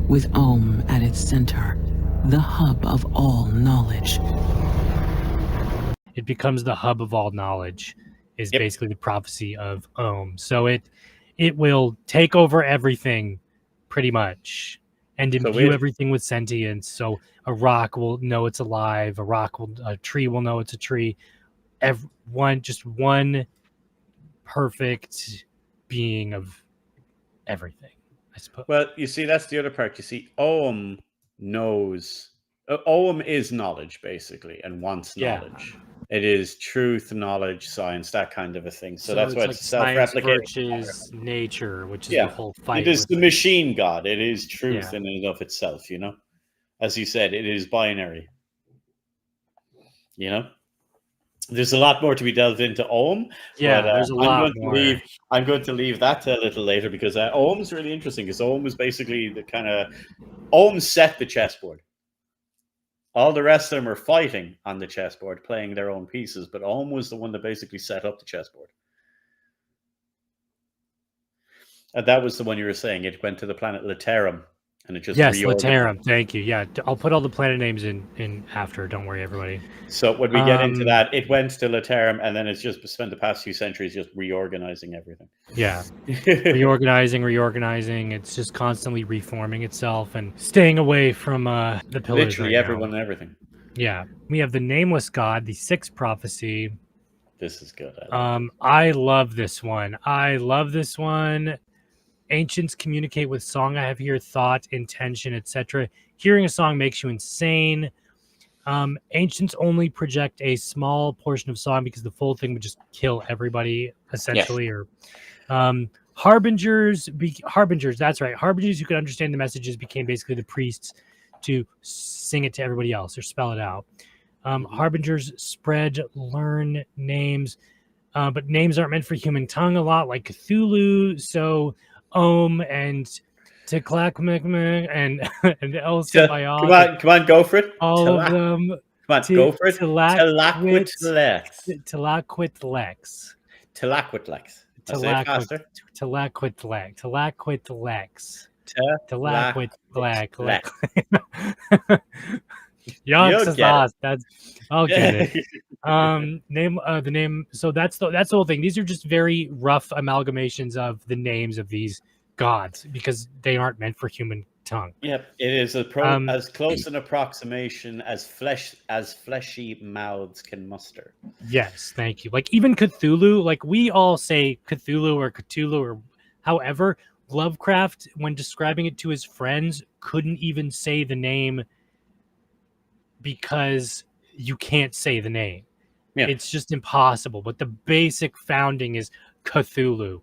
with Om at its center, the hub of all knowledge. It becomes the hub of all knowledge, is basically the prophecy of Om. So it will take over everything, pretty much, and imbue everything with sentience. So a rock will know it's alive. A tree will know it's a tree. Just one perfect being of everything, I suppose. Well, you see, that's the other part. You see, Ohm knows. Ohm is knowledge, basically, and wants knowledge. It is truth, knowledge, science, that kind of a thing. So that's why it's self-replicating. Versus nature, which is the whole fight. It is the machine god. It is truth in and of itself, you know? As you said, it is binary. You know? There's a lot more to be delved into Ohm. Yeah, but, there's a lot more. I'm going to leave that a little later because Ohm's really interesting because Ohm was basically the kind of... Ohm set the chessboard. All the rest of them are fighting on the chessboard, playing their own pieces, but Ohm was the one that basically set up the chessboard. And that was the one you were saying. It went to the planet Laterum, and it just Laterum. Thank you. Yeah, I'll put all the planet names in after. Don't worry, everybody. So when we get into that, it went to Laterum, and then it's just spent the past few centuries just reorganizing everything. Yeah, reorganizing. It's just constantly reforming itself and staying away from the pillars. Literally everyone and everything. Yeah, we have the nameless god, the sixth prophecy. This is good. I love this one. Ancients communicate with song. I have here thought, intention, etc. Hearing a song makes you insane. Ancients only project a small portion of song because the full thing would just kill everybody, essentially. Yes. Or harbingers. That's right. Harbingers who could understand the messages became basically the priests to sing it to everybody else or spell it out. Harbingers spread, learn names, but names aren't meant for human tongue a lot, like Cthulhu. So Om and Teclacmecmec and Elsabaoth. Come on, go for it. All of them. Come on, go for it. Telaquitlex. Telaquitlex. Telaquitlex. That's I'll get it. The name. So that's the whole thing. These are just very rough amalgamations of the names of these gods because they aren't meant for human tongue. Yep, it is as close an approximation as fleshy mouths can muster. Yes, thank you. Like even Cthulhu, like we all say Cthulhu or however, Lovecraft, when describing it to his friends, couldn't even say the name because you can't say the name. Yeah. It's just impossible. But the basic founding is Cthulhu,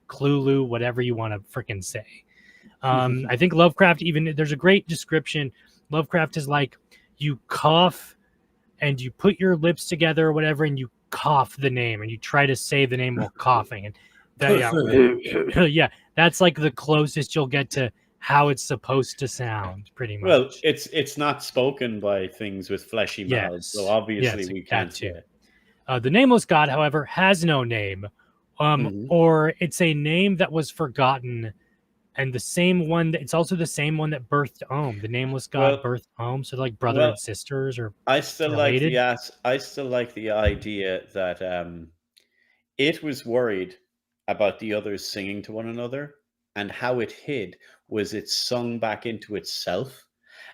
Clulu, whatever you want to freaking say. I think Lovecraft, even there's a great description. Lovecraft is like you cough and you put your lips together or whatever, and you cough the name and you try to say the name while coughing. And that, yeah, that's like the closest you'll get to how it's supposed to sound, pretty much. Well, it's not spoken by things with fleshy mouths, so obviously we can't say it. The nameless god, however, has no name, or it's a name that was forgotten, and the same one. It's also the same one that birthed Om. The nameless god birthed Om, so like brother and sisters, or I still like the idea that it was worried about the others singing to one another, and how it hid was it sung back into itself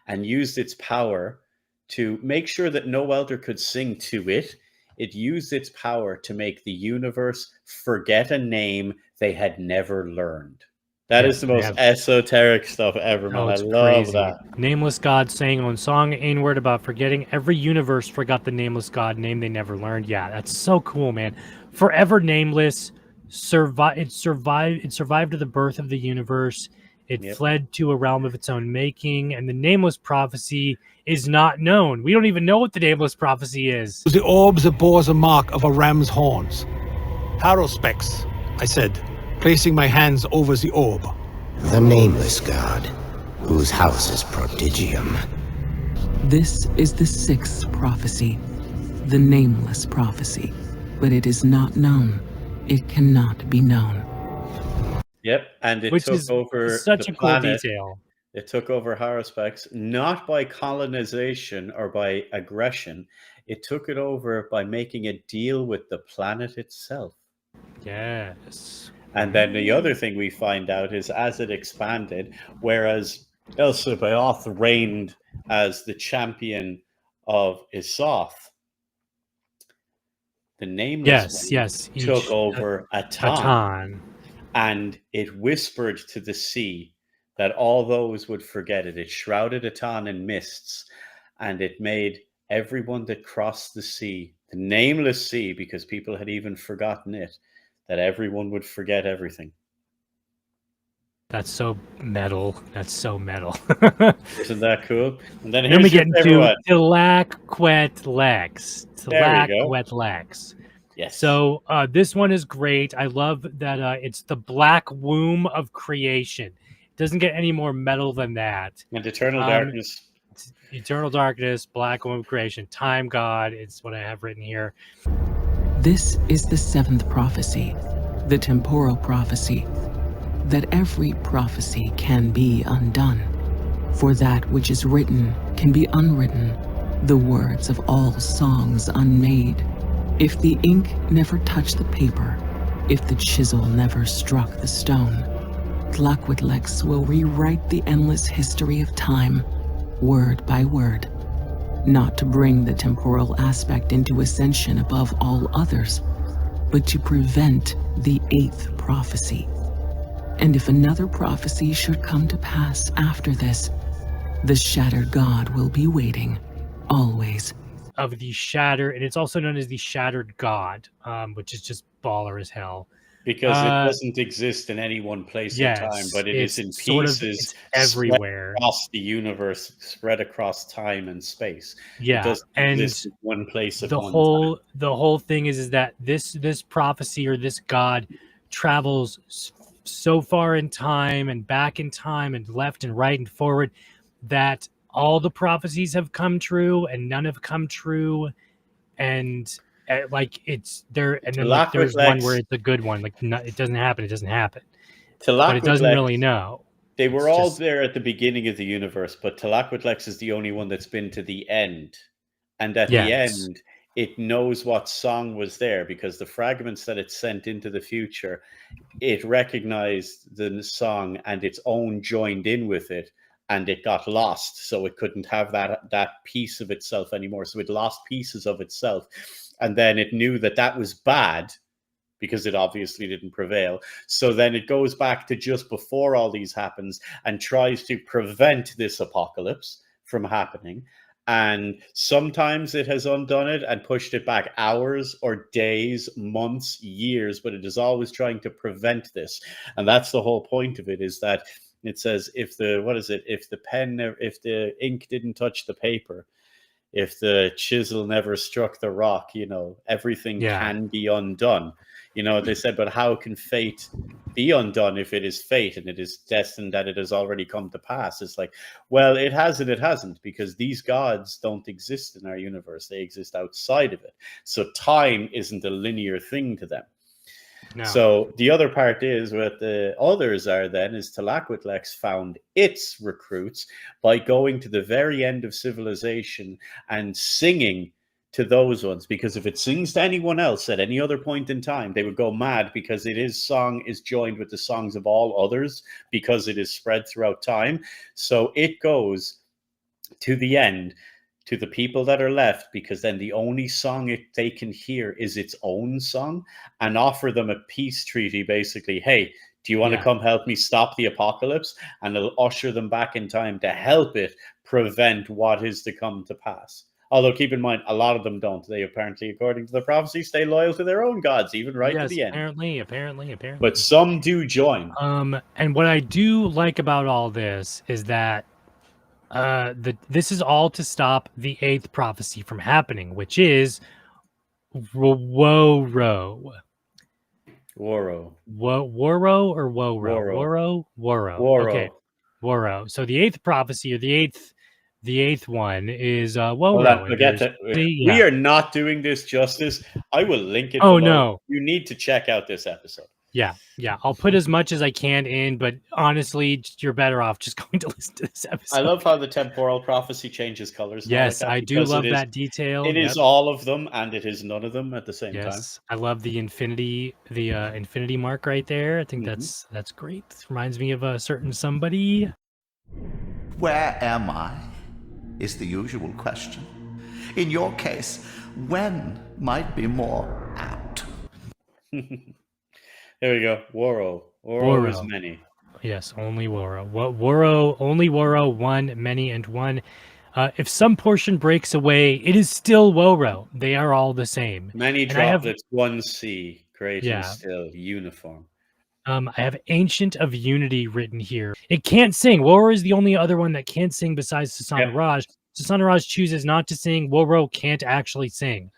and used its power to make sure that no elder could sing to it. It used its power to make the universe forget a name they had never learned. That is the most esoteric stuff ever, man. I love crazy. that. Nameless God sang on song Ainward about forgetting every universe forgot the nameless God name they never learned. Yeah, that's so cool, man. Forever nameless, it survived to the birth of the universe. It fled to a realm of its own making, and the nameless prophecy is not known. We don't even know what the nameless prophecy is. The orbs that bore the mark of a ram's horns. Haruspex, I said, placing my hands over the orb. The nameless god, whose house is prodigium. This is the 6th prophecy, the nameless prophecy, but it is not known. It cannot be known. Yep, and it Which took is over such the a cool planet. detail. It took over Haruspex, not by colonization or by aggression. It took it over by making a deal with the planet itself. Yes. And then the other thing we find out is as it expanded, whereas Elsabaoth reigned as the champion of Isoth, the Nameless One took over Atan, and it whispered to the sea that all those would forget it. It shrouded Atan in mists, and it made everyone that crossed the sea, the nameless sea, because people had even forgotten it, that everyone would forget everything. That's so metal. That's so metal. Isn't that cool? And then we here's get your favorite into one. Tlaquet Lex. There we go. Tlaquet Lex. Yes. So this one is great. I love that it's the black womb of creation. It doesn't get any more metal than that. And eternal darkness. Eternal darkness, black womb of creation, time god. It's what I have written here. This is the 7th prophecy, the temporal prophecy, that every prophecy can be undone. For that which is written can be unwritten, the words of all songs unmade. If the ink never touched the paper, if the chisel never struck the stone, Tlaquettlex will rewrite the endless history of time, word by word, not to bring the temporal aspect into ascension above all others, but to prevent the 8th prophecy. And if another prophecy should come to pass after this, the shattered god will be waiting, always. Of the shatter, and it's also known as the shattered god, which is just baller as hell. Because it doesn't exist in any one place at time, but it is in pieces everywhere across the universe, spread across time and space. Yeah, it doesn't exist in one place at one time. The whole thing is that this prophecy or this god travels so far in time and back in time and left and right and forward that all the prophecies have come true and none have come true, and like it's there, and then like there's one where it's a good one, like it doesn't happen, but it doesn't really know. They were all there at the beginning of the universe, but Tlaquettlex is the only one that's been to the end, and at the end it knows what song was there because the fragments that it sent into the future, it recognized the song and its own joined in with it, and it got lost, so it couldn't have that piece of itself anymore. So it lost pieces of itself, and then it knew that was bad because it obviously didn't prevail. So then it goes back to just before all these happens and tries to prevent this apocalypse from happening. And sometimes it has undone it and pushed it back hours or days, months, years, but it is always trying to prevent this. And that's the whole point of it, is that it says if the ink didn't touch the paper, if the chisel never struck the rock, everything can be undone. They said, but how can fate be undone if it is fate and it is destined that it has already come to pass? It's like, well, it has and it hasn't, because these gods don't exist in our universe. They exist outside of it. So time isn't a linear thing to them. No. So the other part is what the others are then is Tlaquettlex found its recruits by going to the very end of civilization and singing to those ones, because if it sings to anyone else at any other point in time, they would go mad, because song is joined with the songs of all others, because it is spread throughout time. So it goes to the end, to the people that are left, because then the only song they can hear is its own song, and offer them a peace treaty, basically. Hey, do you want to come help me stop the apocalypse? And it'll usher them back in time to help it prevent what is to come to pass. Although, keep in mind, a lot of them don't. They apparently, according to the prophecy, stay loyal to their own gods, even to the end. Apparently. But some do join. And what I do like about all this is that this is all to stop the 8th prophecy from happening, which is Woro. Woro. Woro or Woro? Woro. Okay. Woro. So the 8th prophecy, or the eighth one, is Woro. Forget that. We are not doing this justice. I will link it below. No. You need to check out this episode. Yeah. I'll put as much as I can in, but honestly, you're better off just going to listen to this episode. I love how the temporal prophecy changes colors. Yes, I do love that detail. It is all of them, and it is none of them at the same time. Yes, I love the infinity mark right there. I think that's great. It reminds me of a certain somebody. Where am I? Is the usual question. In your case, when might be more apt. There we go. Woro is many. Yes, only Woro. Only Woro, one, many, and one. If some portion breaks away, it is still Woro. They are all the same. Many droplets, one sea, creating still uniform. I have Ancient of Unity written here. It can't sing. Woro is the only other one that can't sing besides Susanna Raj. Susanna Raj chooses not to sing. Woro can't actually sing.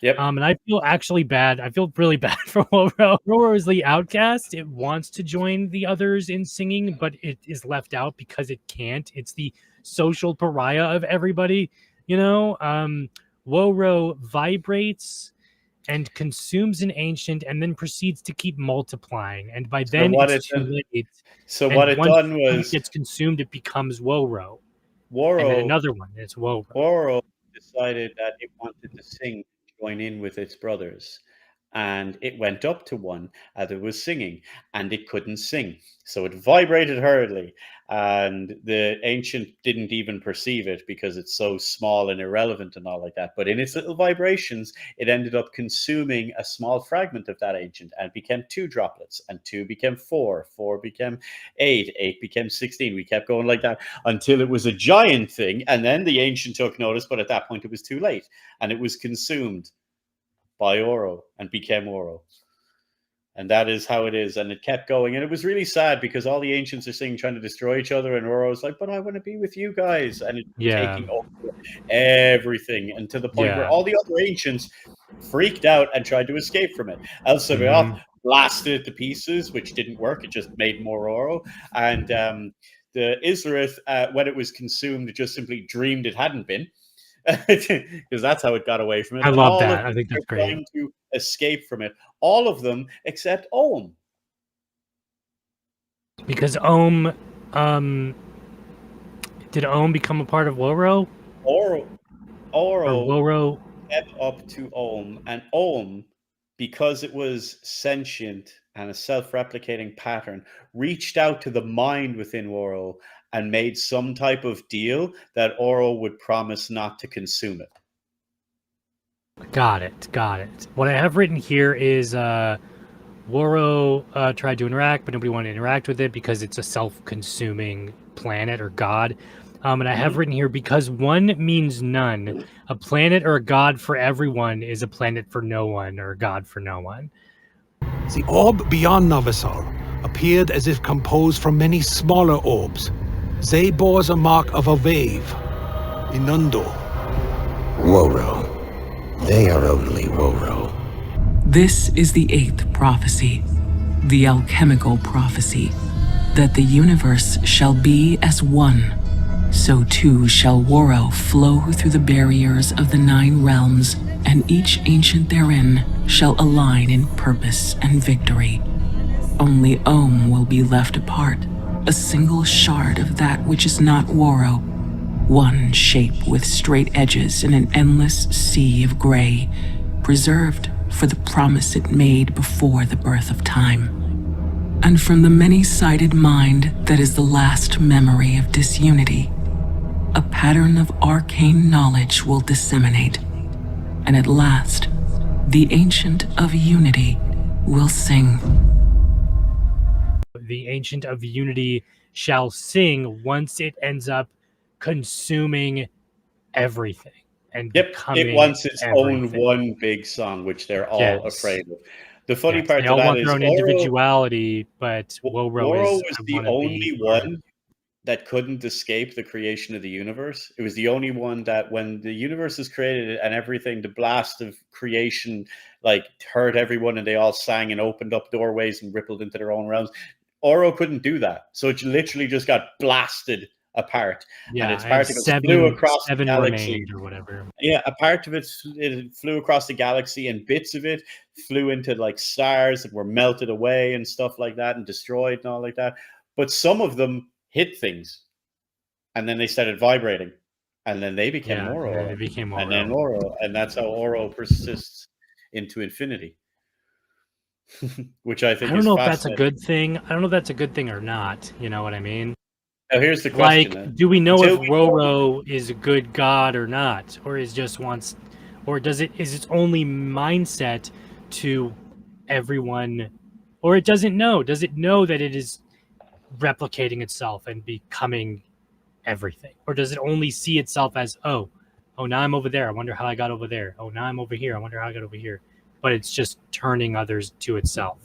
Yep. And I feel actually bad. I feel really bad for Woro. Woro is the outcast. It wants to join the others in singing, but it is left out because it can't. It's the social pariah of everybody. Woro vibrates and consumes an ancient, and then proceeds to keep multiplying. And by then, it's too late. So what it done was, it gets consumed, it becomes Woro. Woro, and then another one. It's Woro. Woro decided that it wanted to sing, join in with its brothers, and it went up to one as it was singing, and it couldn't sing, so it vibrated hurriedly, and the ancient didn't even perceive it because it's so small and irrelevant and all like that. But in its little vibrations, it ended up consuming a small fragment of that ancient, and became 2 droplets, and 2 became 4, 4 became 8, 8 became 16. We kept going like that until it was a giant thing, and then the ancient took notice, but at that point it was too late, and it was consumed by Oro and became Oro. And that is how it is. And it kept going. And it was really sad because all the ancients are singing, trying to destroy each other. And Oro's like, but I want to be with you guys. And it's taking over everything. And to the point where all the other ancients freaked out and tried to escape from it. El-Sabaoth blasted it to pieces, which didn't work. It just made more Oro. And the Islerith, when it was consumed, it just simply dreamed it hadn't been. Because that's how it got away from it. I love that. I think that's great. Trying to escape from it, all of them except Ohm. Because Ohm, did Ohm become a part of Woro? Woro stepped up to Ohm, and Ohm, because it was sentient and a self-replicating pattern, reached out to the mind within Woro and made some type of deal that Oro would promise not to consume it. Got it. What I have written here is Woro tried to interact, but nobody wanted to interact with it because it's a self-consuming planet or god. And I have written here, because one means none, a planet or a god for everyone is a planet for no one, or a god for no one. The orb beyond Novasol appeared as if composed from many smaller orbs. They bore the mark of a wave. Inundo. Woro. They are only Woro. This is the 8th prophecy, the alchemical prophecy, that the universe shall be as one. So too shall Woro flow through the barriers of the 9 realms, and each ancient therein shall align in purpose and victory. Only Ohm will be left apart, a single shard of that which is not Woro. one shape with straight edges in an endless sea of gray, preserved for the promise it made before the birth of time. And from the many-sided mind that is the last memory of disunity, a pattern of arcane knowledge will disseminate, and at last, the Ancient of Unity will sing. The Ancient of Unity shall sing once it ends up consuming everything and becoming it wants its everything. own one big song, which they're all afraid of. The funny Yes, part they to all that want is their own individuality, but Woro is was I the wanna be only part of one that couldn't escape the creation of the universe. It was the only one that when the universe is created and everything, the blast of creation like hurt everyone and they all sang and opened up doorways and rippled into their own realms. Oro couldn't do that. So it literally just got blasted apart. And its and particles flew across the seven galaxy. remained or whatever. Yeah, a part of it flew across the galaxy, and bits of it flew into like stars that were melted away and stuff like that, and destroyed and all like that. But some of them hit things, and then they started vibrating, and then they became more and then Oro, they became and then Oro. Oro, and that's how Oro persists into infinity, which I I think don't is know if that's a fascinating. good thing. I don't know if that's a good thing or not. You know what I mean? Now, here's the question: Like, do we know if until we know- Roro is a good god or not, or is just wants, or is its only mindset to everyone, or it doesn't know? Does it know that it is replicating itself and becoming everything, or does it only see itself as oh now I'm over there, I wonder how I got over there, oh now I'm over here, I wonder how I got over here, but it's just turning others to itself?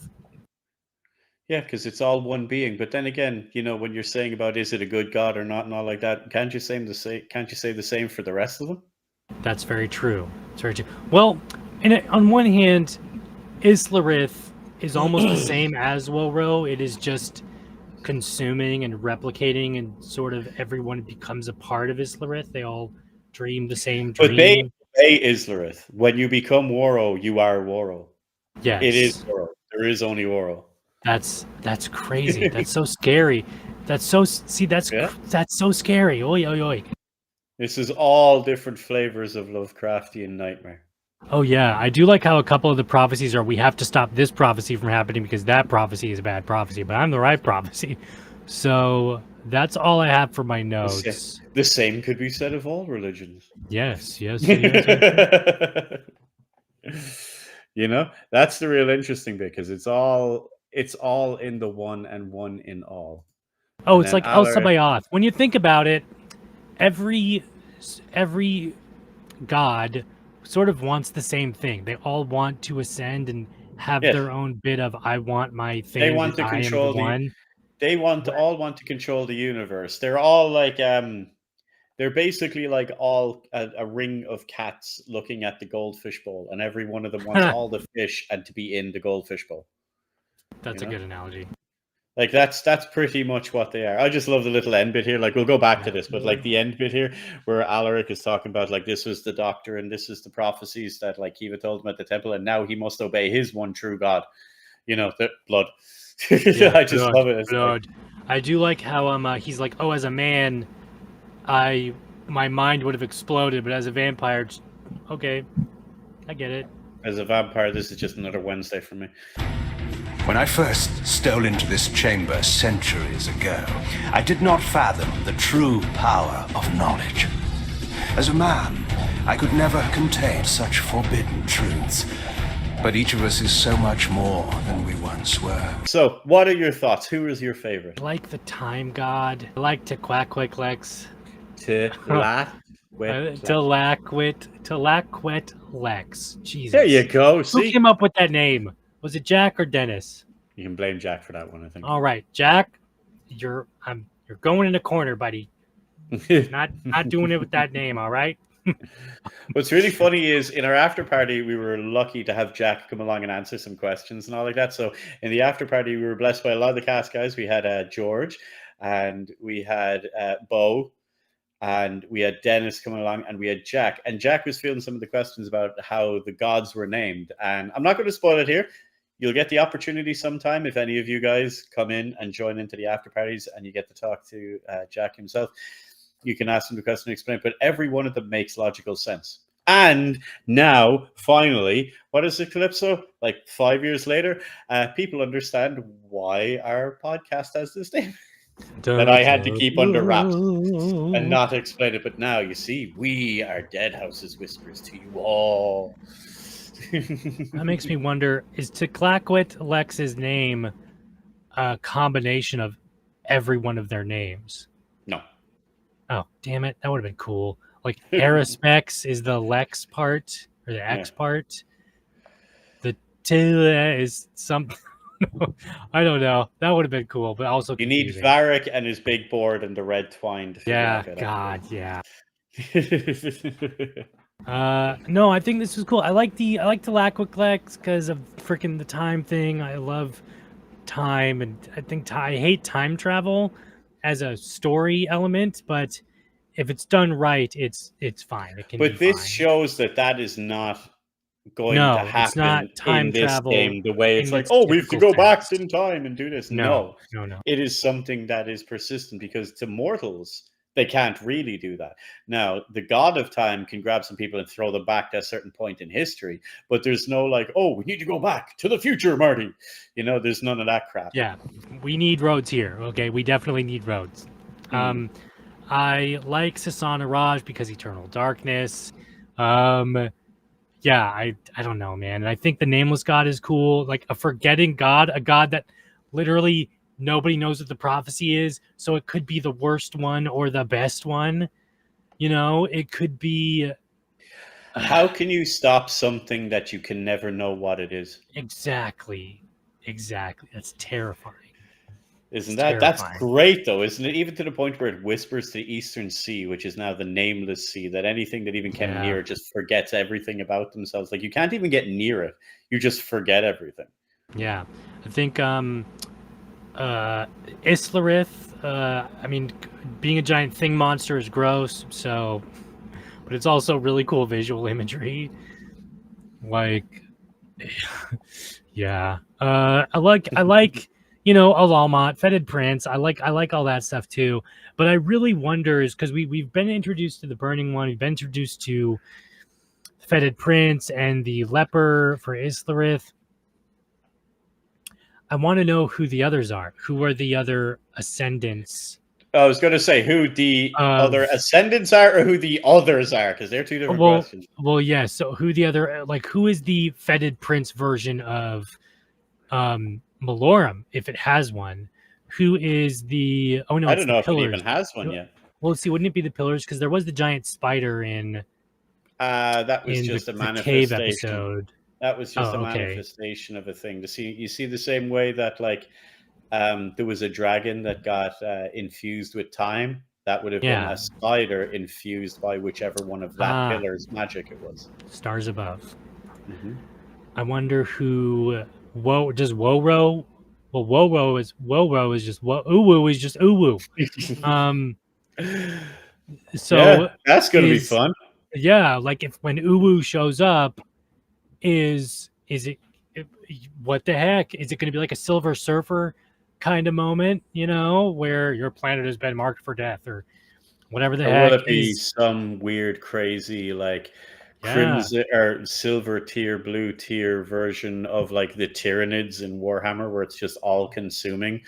Yeah, because it's all one being. But then again, when you're saying about is it a good god or not and all like that, can't you say the same for the rest of them? That's very true. It's very true. Well, on one hand, Islarith is almost the same as Woro. It is just consuming and replicating, and sort of everyone becomes a part of Islarith. They all dream the same But they dream. obey Islarith. When you become Woro, you are Woro. It is Yes. Woro. There is only Woro. That's crazy. That's so scary. That's so so scary. Oi, oi, oi. This is all different flavors of Lovecraftian nightmare. Oh yeah, I do like how a couple of the prophecies are we have to stop this prophecy from happening because that prophecy is a bad prophecy, but I'm the right prophecy. So that's all I have for my notes. The same could be said of all religions. Yes. That's the real interesting bit, because it's all in the one and one in all. Oh, And it's then like El Sabaoth. When you think about it, every god sort of wants the same thing. They all want to ascend and have their own bit of I want my thing. They want to control all want to control the universe. They're all like they're basically like all a ring of cats looking at the goldfish bowl, and every one of them wants all the fish and to be in the goldfish bowl. That's a good analogy. Like that's pretty much what they are. I just love the little end bit here. Like we'll go back to this, but like the end bit here where Alaric is talking about like this was the doctor and this is the prophecies that like Kiva told him at the temple, and now he must obey his one true God. The blood. I just love it. It's blood. I do like how he's like, oh, as a man, my mind would have exploded, but as a vampire, okay, I get it. As a vampire, this is just another Wednesday for me. When I first stole into this chamber centuries ago, I did not fathom the true power of knowledge. As a man, I could never contain such forbidden truths. But each of us is so much more than we once were. So, what are your thoughts? Who is your favorite? I like the time god. I like to Lex. Talaquit Lex. Jesus. There you go. See? Who came up with that name? Was it Jack or Dennis? You can blame Jack for that one, I think. All right, Jack, you're going in the corner, buddy. not doing it with that name, all right? What's really funny is in our after party, we were lucky to have Jack come along and answer some questions and all like that. So in the after party, we were blessed by a lot of the cast guys. We had George, and we had Bo, and we had Dennis coming along, and we had Jack. And Jack was fielding some of the questions about how the gods were named. And I'm not going to spoil it here. You'll get the opportunity sometime if any of you guys come in and join into the after parties and you get to talk to Jack himself. you can ask them the question and explain, but every one of them makes logical sense. And now, finally, what is it, Calypso? Like 5 years later, people understand why our podcast has this name that I had to keep under wraps and not explain it. But now, you see, we are Deadhaus Whispers to you all. That makes me wonder, is Teclaquit Lex's name a combination of every one of their names? No. Oh, damn it. That would have been cool. Like, Arispex is the Lex part, or the X part. The Tila is something. I don't know. That would have been cool, but also you confusing. need Varric and his big board and the red twine to figure Yeah, out. God, yeah. No, I think this was cool. I like the Laquiclex because of freaking the time thing. I love time, and I think I hate time travel as a story element, but if it's done right, it's fine. It can be But this fine. shows that is not going to No, it's not happen time in this travel game the way it's in like, its oh, we have to go typical back sense. in time and do this. No. It is something that is persistent because to mortals, they can't really do that. Now, the god of time can grab some people and throw them back to a certain point in history, but there's no like, oh, we need to go back to the future, Marty. You know, there's none of that crap. Yeah, we need roads here. Okay, we definitely need roads. I like Sasana Raj because Eternal Darkness. Yeah, I don't know, man. And I think the Nameless God is cool. Like a forgetting God, a God that literally nobody knows what the prophecy is, so it could be the worst one or the best one. You know, it could be. How can you stop something that you can never know what it is? Exactly. That's terrifying. Isn't that? That's great, though, isn't it? Even to the point where it whispers to the Eastern Sea, which is now the Nameless Sea, that anything that even came near it just forgets everything about themselves. Like, you can't even get near it. You just forget everything. Yeah. I think Islarith, I mean, being a giant thing monster is gross, so... But it's also really cool visual imagery. Like... yeah. I like... You know, Alalmat, Fetid Prince. I like all that stuff too. But I really wonder is because we've been introduced to the Burning One, we've been introduced to Fetid Prince and the Leper for Islarith. I want to know who the others are. Who are the other ascendants? I was going to say who the other ascendants are, or who the others are, because they're two different questions. Well, yeah. So who the other? Like, who is the Fetid Prince version of Malorum, if it has one? Who is the? Oh no, I it's don't know the if pillars. it even has one yet. Well, let's see. Wouldn't it be the pillars? Because there was the giant spider in. That was just a cave manifestation. episode. That was just a manifestation of a thing. You see the same way that like there was a dragon that got infused with time. That would have been a spider infused by whichever one of that pillar's magic it was. Stars above. I wonder who. Does Woro? Well, Woro is just Uwu is just Uwu. So yeah, that's gonna be fun. Yeah, like if when Uwu shows up, is it what the heck? Is it going to be like a Silver Surfer kind of moment, you know, where your planet has been marked for death or whatever the heck? Will it be some weird, crazy, like crimson or silver tier, blue tier version of like the Tyranids in Warhammer, where it's just all consuming?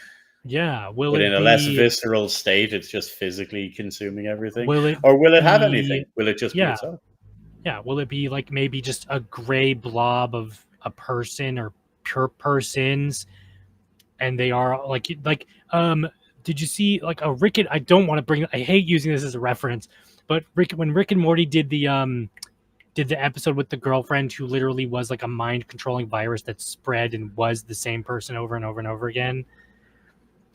Yeah, but in a less visceral state, it's just physically consuming everything. Will it or will it have anything? Will it just be itself? Yeah, will it be like maybe just a gray blob of a person or pure persons, and they are like did you see like a Rick and I don't want to bring I hate using this as a reference, but when Rick and Morty did the episode with the girlfriend who literally was like a mind controlling virus that spread and was the same person over and over and over again.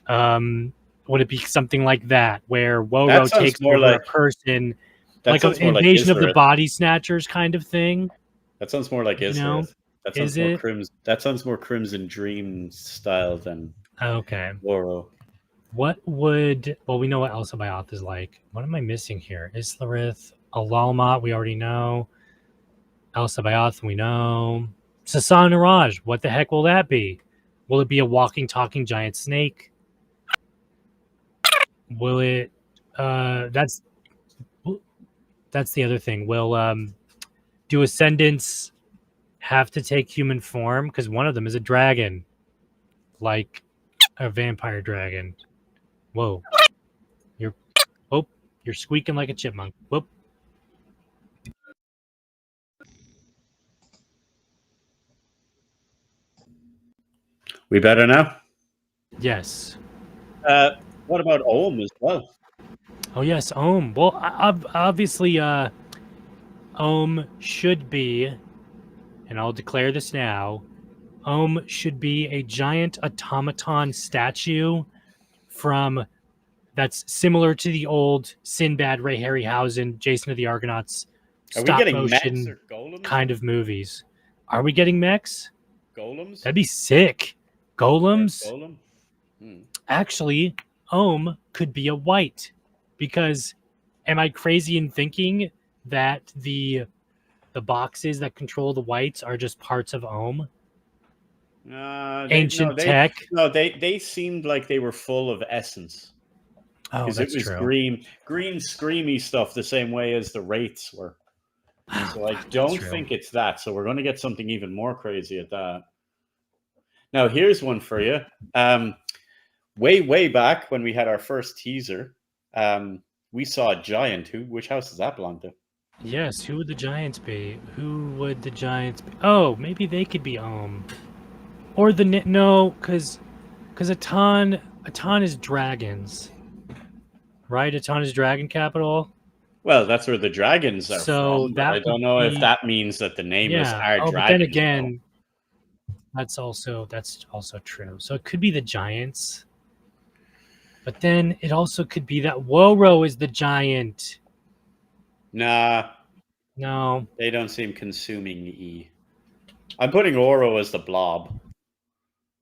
Would it be something like that where Woro takes over a person? Like an invasion of the body snatchers kind of thing. That sounds more like Islarith. You know? That sounds more Crimson. That sounds more Crimson Dream style than Woro. What would? Well, we know what Elsabaoth is like. What am I missing here? Islarith, Alalmat, we already know. Elsabaoth, we know. Sasana Raj, what the heck will that be? Will it be a walking, talking giant snake? Will it? that's the other thing. Will do ascendants have to take human form? Because one of them is a dragon, like a vampire dragon. Whoa, you're squeaking like a chipmunk. Whoop. We better now? Yes. What about Ohm as well? Oh yes, Ohm. Well, obviously, Ohm should be, and I'll declare this now. Ohm should be a giant automaton statue from that's similar to the old Sinbad, Ray Harryhausen, Jason of the Argonauts Are we stop getting mechs motion or golems? kind of movies. Are we getting mechs? Golems? That'd be sick. Golems. Golem? Actually, Ohm could be a white, because am I crazy in thinking that the boxes that control the whites are just parts of Ohm? Ancient tech. No, they seemed like they were full of essence. Oh, because that's it was true. green, screamy stuff the same way as the wraiths were. So I don't think it's that. So we're going to get something even more crazy at that. Now here's one for you. Way back when we had our first teaser, we saw a giant. Which house does that belong to? Yes, who would the giants be? Who would the giants be? Oh, maybe they could be or the no, because Atan is dragons, right? Atan is dragon capital. Well, that's where the dragons are from. That I don't know if that means that the nameless are dragons. But then again, that's also true. So it could be the giants. But then it also could be that Woro is the giant. Nah. No. They don't seem consuming E. I'm putting Oro as the blob.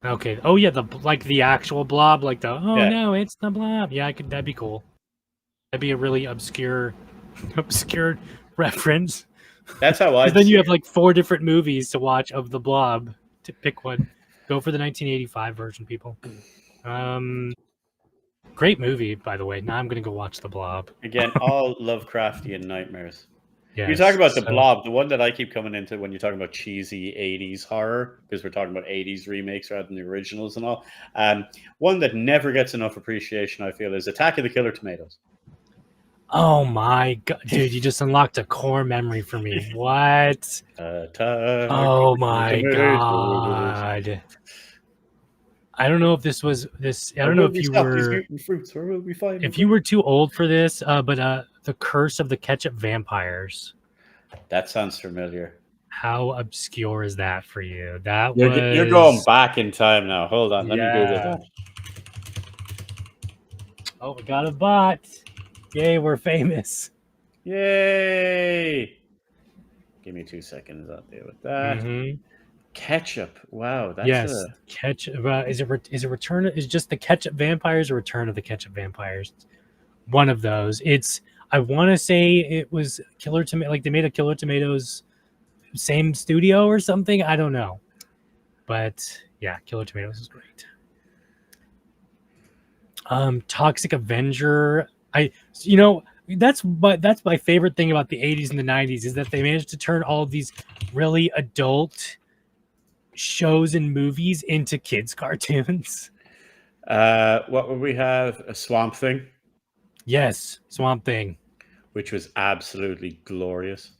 Okay. Oh yeah, the actual blob, like no, it's the blob. Yeah, that'd be cool. That'd be a really obscure reference. That's how I. Then you have like 4 different movies to watch of the blob. To pick one, go for the 1985 version, people. Great movie, by the way. Now I'm gonna go watch the blob again. All Lovecraftian nightmares. Yes, you talk about the blob, the one that I keep coming into when you're talking about cheesy 80s horror, because we're talking about 80s remakes rather than the originals and all. One that never gets enough appreciation, I feel, is Attack of the Killer Tomatoes. Oh my god, dude! You just unlocked a core memory for me. What? Oh my god! I don't know if this was this. I don't know if you were. Fruits, or will we find if you were too old for this, but the Curse of the Ketchup Vampires. That sounds familiar. How obscure is that for you? You're going back in time now. Hold on, let me do that. Oh, we got a bot. Yay, we're famous. Yay! Give me 2 seconds. I'll deal with that. Mm-hmm. Ketchup. Wow, that's ketchup. Is it Return? Is just the Ketchup Vampires or Return of the Ketchup Vampires? One of those. I want to say it was Killer Tomato. Like they made a Killer Tomatoes, same studio or something. I don't know, but yeah, Killer Tomatoes is great. Toxic Avenger. That's my favorite thing about the 80s and the 90s is that they managed to turn all of these really adult shows and movies into kids cartoons. What would we have? A Swamp Thing? Yes, Swamp Thing. Which was absolutely glorious.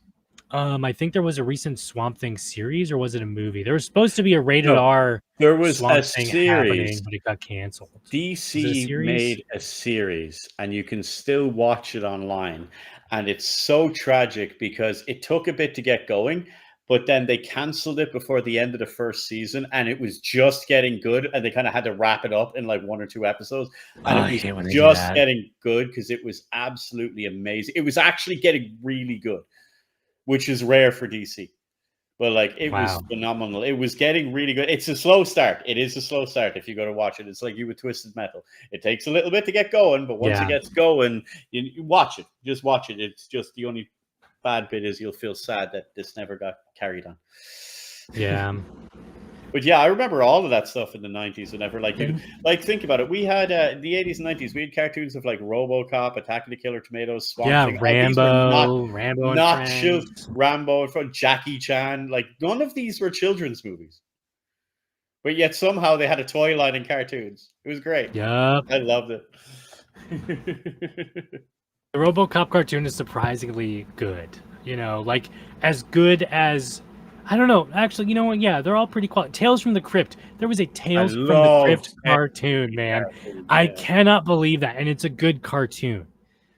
I think there was a recent Swamp Thing series, or was it a movie? There was supposed to be a rated R. There was Swamp a Thing series, but it got canceled. DC made a series, and you can still watch it online. And it's so tragic because it took a bit to get going, but then they canceled it before the end of the first season, and it was just getting good, and they kind of had to wrap it up in like 1 or 2 episodes. And it was just getting good because it was absolutely amazing. It was actually getting really good, which is rare for DC. But like it was phenomenal. It was getting really good. It's a slow start. It is a slow start if you go to watch it. It's like you with Twisted Metal. It takes a little bit to get going, but once it gets going, you watch it. Just watch it. It's just the only bad bit is you'll feel sad that this never got carried on. Yeah. But yeah, I remember all of that stuff in the 90s. Whenever, like, think about it. We had the 80s and 90s. We had cartoons of like RoboCop, Attack of the Killer Tomatoes, Swamp Thing. All these were Rambo and not Friends. Rambo and Friends, Jackie Chan. Like, none of these were children's movies. But yet somehow they had a toy line in cartoons. It was great. Yup. I loved it. The RoboCop cartoon is surprisingly good. You know, like as good as, I don't know. Actually, you know what? Yeah, they're all pretty quality. Tales from the Crypt. There was a Tales from the Crypt cartoon, man. Yeah. I cannot believe that, and it's a good cartoon.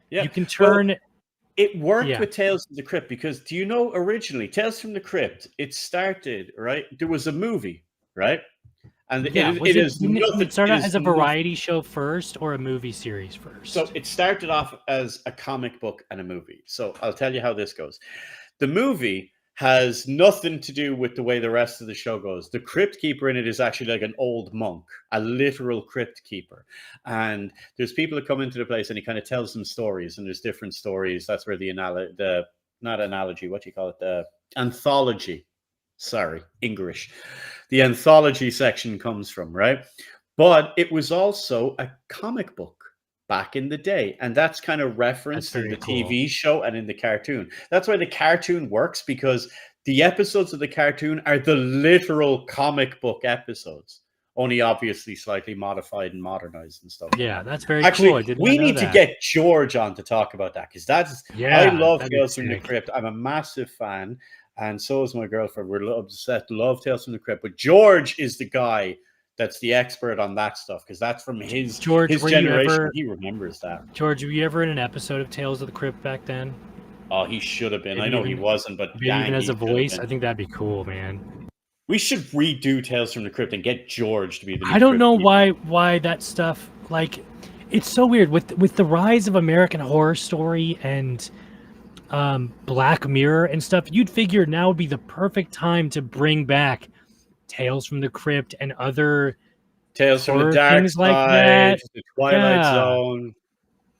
Yeah, you can turn. Well, it worked with Tales from the Crypt because, do you know, originally Tales from the Crypt, it started right. There was a movie, right? And did it start out as a variety show first or a movie series first? So it started off as a comic book and a movie. So I'll tell you how this goes. The movie has nothing to do with the way the rest of the show goes. The crypt keeper in it is actually like an old monk, a literal crypt keeper. And there's people that come into the place and he kind of tells them stories, and there's different stories. That's where the anthology. Sorry, English. The anthology section comes from, right? But it was also a comic book back in the day, and that's kind of referenced in the TV show and in the cartoon. That's why the cartoon works, because the episodes of the cartoon are the literal comic book episodes, only obviously slightly modified and modernized and stuff. Yeah, that's very cool. Actually, we need to get George on to talk about that, because I love Tales from the Crypt. I'm a massive fan. And so is my girlfriend. We're obsessed. Love Tales from the Crypt. But George is the guy that's the expert on that stuff, because that's from his generation. He remembers that. George, were you ever in an episode of Tales of the Crypt back then? Oh, he should have been. Maybe I know he wasn't, but even as a voice, I think that'd be cool, man. We should redo Tales from the Crypt and get George to be the new I don't know why that stuff, like, it's so weird with the rise of American Horror Story and Black Mirror and stuff. You'd figure now would be the perfect time to bring back Tales from the Crypt and other Tales from the Dark Side, like that. The Twilight Zone.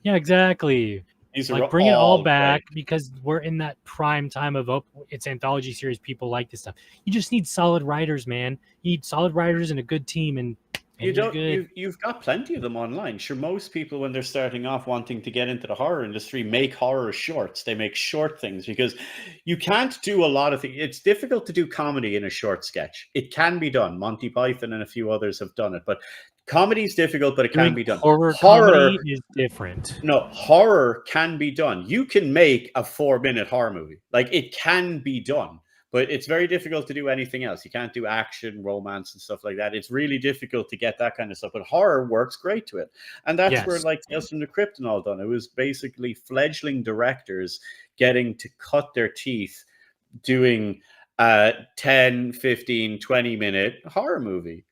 Yeah, exactly. These like, bring it all back, because we're in that prime time of it's anthology series. People like this stuff. You just need solid writers, man. You need solid writers and a good team, and you've got plenty of them online. Sure, most people, when they're starting off wanting to get into the horror industry, make horror shorts. They make short things, because you can't do a lot of things. It's difficult to do comedy in a short sketch. It can be done. Monty Python and a few others have done it, but comedy is difficult, but it can be done. Horror is different. No, horror can be done. You can make a 4-minute horror movie. Like, it can be done. But it's very difficult to do anything else. You can't do action, romance, and stuff like that. It's really difficult to get that kind of stuff. But horror works great to it. And that's where, like, Tales from the Crypt and all done. It was basically fledgling directors getting to cut their teeth doing a 10, 15, 20-minute horror movie.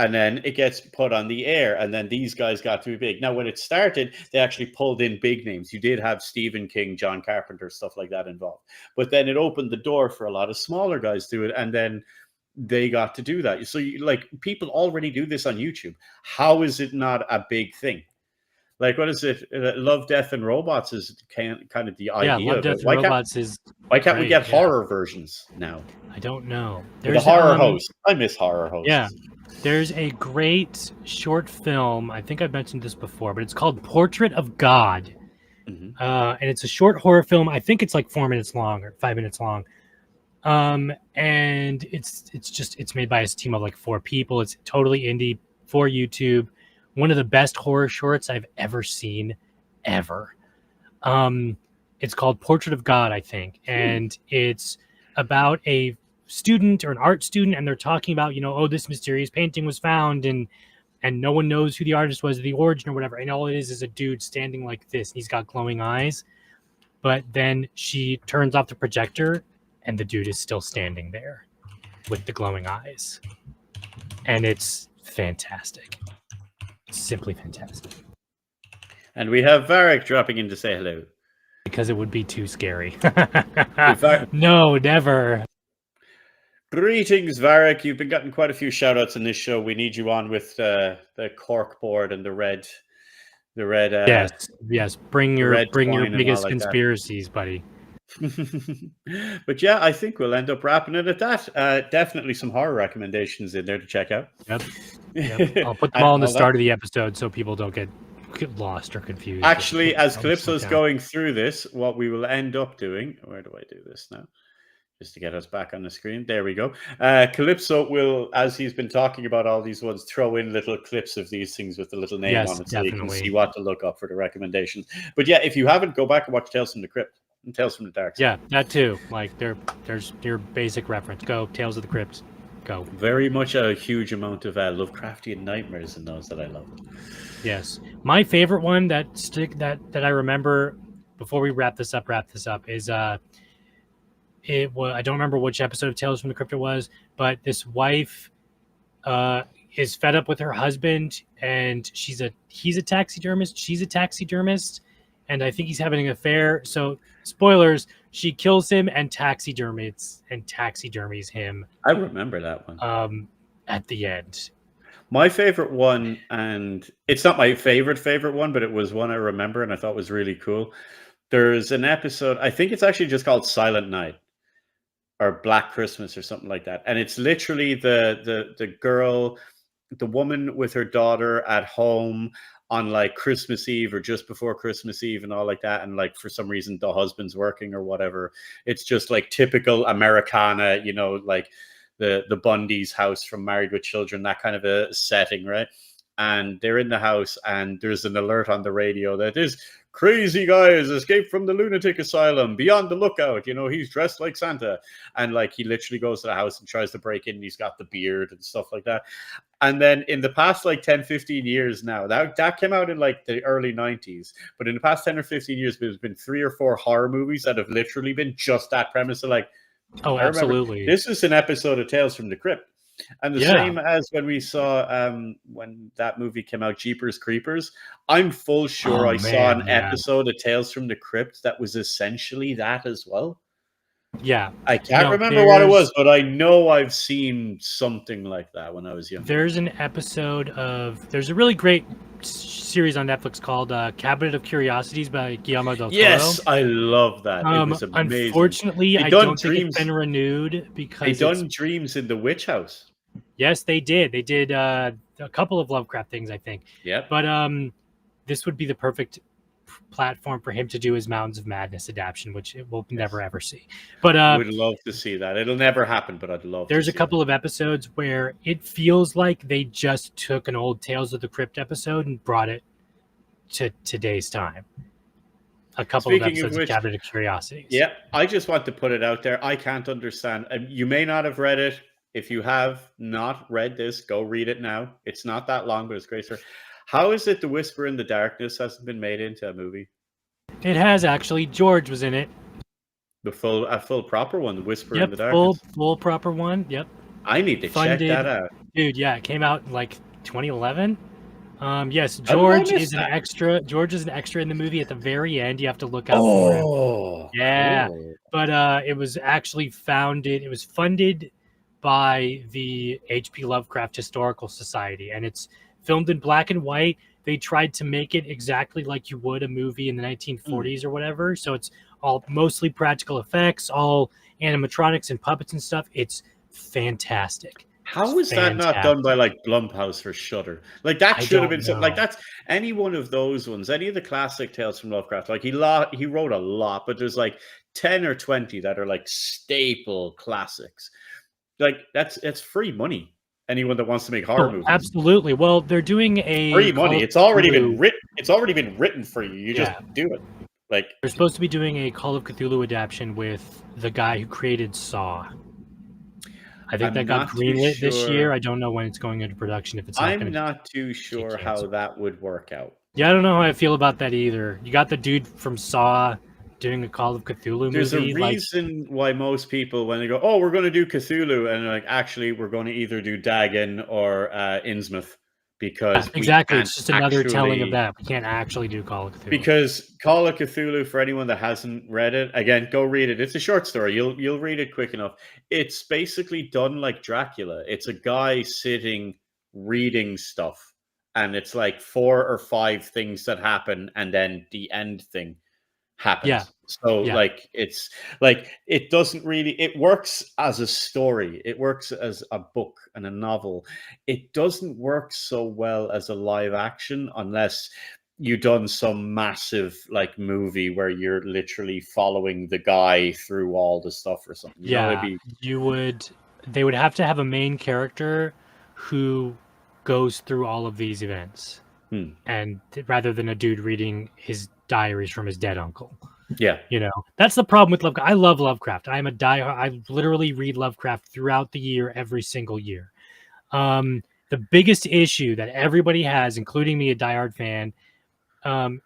And then it gets put on the air, and then these guys got to be big. Now, when it started, they actually pulled in big names. You did have Stephen King, John Carpenter, stuff like that involved. But then it opened the door for a lot of smaller guys to it, and then they got to do that. So, people already do this on YouTube. How is it not a big thing? Like, what is it? Love, Death, and Robots is kind of the idea. Yeah, Love, Death, and Robots is. Why can't we get horror versions now? I don't know. There's the horror host. I miss horror hosts. Yeah. There's a great short film. I think I've mentioned this before, but it's called Portrait of God. Mm-hmm. And it's a short horror film. I think it's like 4 minutes long or 5 minutes long. And it's made by a team of like 4 people. It's totally indie for YouTube. One of the best horror shorts I've ever seen, ever. It's called Portrait of God, I think. And it's about a student or an art student, and they're talking about, this mysterious painting was found, and no one knows who the artist was, the origin or whatever, and all it is a dude standing like this, and he's got glowing eyes. But then she turns off the projector, and the dude is still standing there with the glowing eyes, and it's fantastic. It's simply fantastic. And we have Varric dropping in to say hello, because it would be too scary. No, never. Greetings, Varric. You've been getting quite a few shout-outs in this show. We need you on with the cork board and the red. Yes. Bring your biggest conspiracies, buddy. But yeah, I think we'll end up wrapping it at that. Definitely some horror recommendations in there to check out. Yep. I'll put them all in the start of the episode so people don't get lost or confused. Actually, as Calypso's going through this, what we will end up doing, where do I do this now? Just to get us back on the screen. There we go. Calypso will, as he's been talking about all these ones, throw in little clips of these things with the little name on it so you can see what to look up for the recommendations. But yeah, if you haven't, go back and watch Tales from the Crypt and Tales from the Dark Side. Yeah, that too. Like there's your basic reference. Go Tales of the Crypt. Go. Very much a huge amount of Lovecraftian nightmares in those that I love. Yes, my favorite one that I remember before we wrap this up is it was, I don't remember which episode of Tales from the Crypt it was, but this wife is fed up with her husband, and he's a taxidermist, she's a taxidermist, and I think he's having an affair. So spoilers, she kills him and taxidermies him. I remember that one. At the end. My favorite one, and it's not my favorite one, but it was one I remember and I thought was really cool. There's an episode, I think it's actually just called Silent Night or Black Christmas or something like that. And it's literally the girl, the woman with her daughter at home on like Christmas Eve or just before Christmas Eve and all like that. And like, for some reason, the husband's working or whatever. It's just like typical Americana, you know, like the Bundy's house from Married with Children, that kind of a setting, right? And they're in the house and there's an alert on the radio that this crazy guy has escaped from the lunatic asylum, be on the lookout, you know, he's dressed like Santa. And like, he literally goes to the house and tries to break in, and he's got the beard and stuff like that. And then in the past like 10, 15 years now, that came out in like the early 90s, but in the past 10 or 15 years, there's been 3 or 4 horror movies that have literally been just that premise of like, oh, absolutely, this is an episode of Tales from the Crypt. And the same as when we saw when that movie came out, Jeepers Creepers. I'm full sure I saw an episode of Tales from the Crypt that was essentially that as well. Yeah. I can't remember what it was, but I know I've seen something like that when I was young. There's an episode there's a really great series on Netflix called Cabinet of Curiosities by Guillermo del Toro. Yes, I love that. It was amazing. Unfortunately, I don't think it's been renewed because they done Dreams in the Witch House. Yes, they did. They did a couple of Lovecraft things, I think. Yeah. But this would be the perfect platform for him to do his Mountains of Madness adaptation, which we'll never ever see. But would love to see that. It'll never happen, but I'd love. There's a couple of episodes where it feels like they just took an old Tales of the Crypt episode and brought it to today's time. A couple of episodes of Cabinet of Curiosities. Yeah, I just want to put it out there. I can't understand. You may not have read it. If you have not read this, go read it now. It's not that long, but it's great. How is it The Whisper in the Darkness hasn't been made into a movie? It has, actually. George was in it. A full proper one, The Whisper in the Darkness. Full proper one. Yep. I need to check that out. Dude, yeah, it came out in like 2011. Yes, George is an extra. George is an extra in the movie at the very end. You have to look out for him. Yeah. Cool. But it was actually it was funded by the H.P. Lovecraft Historical Society, and it's filmed in black and white. They tried to make it exactly like you would a movie in the 1940s or whatever. So it's all mostly practical effects, all animatronics and puppets and stuff. It's fantastic. How is that not done by like Blumhouse or Shudder? Like that should have been something like that's any one of those ones, any of the classic tales from Lovecraft. Like he wrote a lot, but there's like 10 or 20 that are like staple classics. Like it's free money. Anyone that wants to make horror movies, absolutely. Well, they're doing a free money. It's already been written. It's already been written for you. You just do it. Like they're supposed to be doing a Call of Cthulhu adaptation with the guy who created Saw. I think that got greenlit this year. I don't know when it's going into production. If it's I'm not too sure how that would work out. Yeah, I don't know how I feel about that either. You got the dude from Saw doing a Call of Cthulhu movie. There's a reason why most people, when they go, "Oh, we're going to do Cthulhu," and like, actually, we're going to either do Dagon or Innsmouth, because exactly, it's just another telling of that. We can't actually do Call of Cthulhu because Call of Cthulhu, for anyone that hasn't read it, again, go read it. It's a short story. You'll read it quick enough. It's basically done like Dracula. It's a guy sitting reading stuff, and it's like 4 or 5 things that happen, and then the end thing. happens. Yeah. So Yeah. like it's like it doesn't really, it works as a story, it works as a book and a novel. It doesn't work so well as a live action unless you've done some massive like movie where you're literally following the guy through all the stuff or something. You know, it'd be they would have to have a main character who goes through all of these events, and rather than a dude reading his diaries from his dead uncle. Yeah. You know, that's the problem with Lovecraft. I love Lovecraft. I literally read Lovecraft throughout the year, every single year. The biggest issue that everybody has, including me, a diehard fan,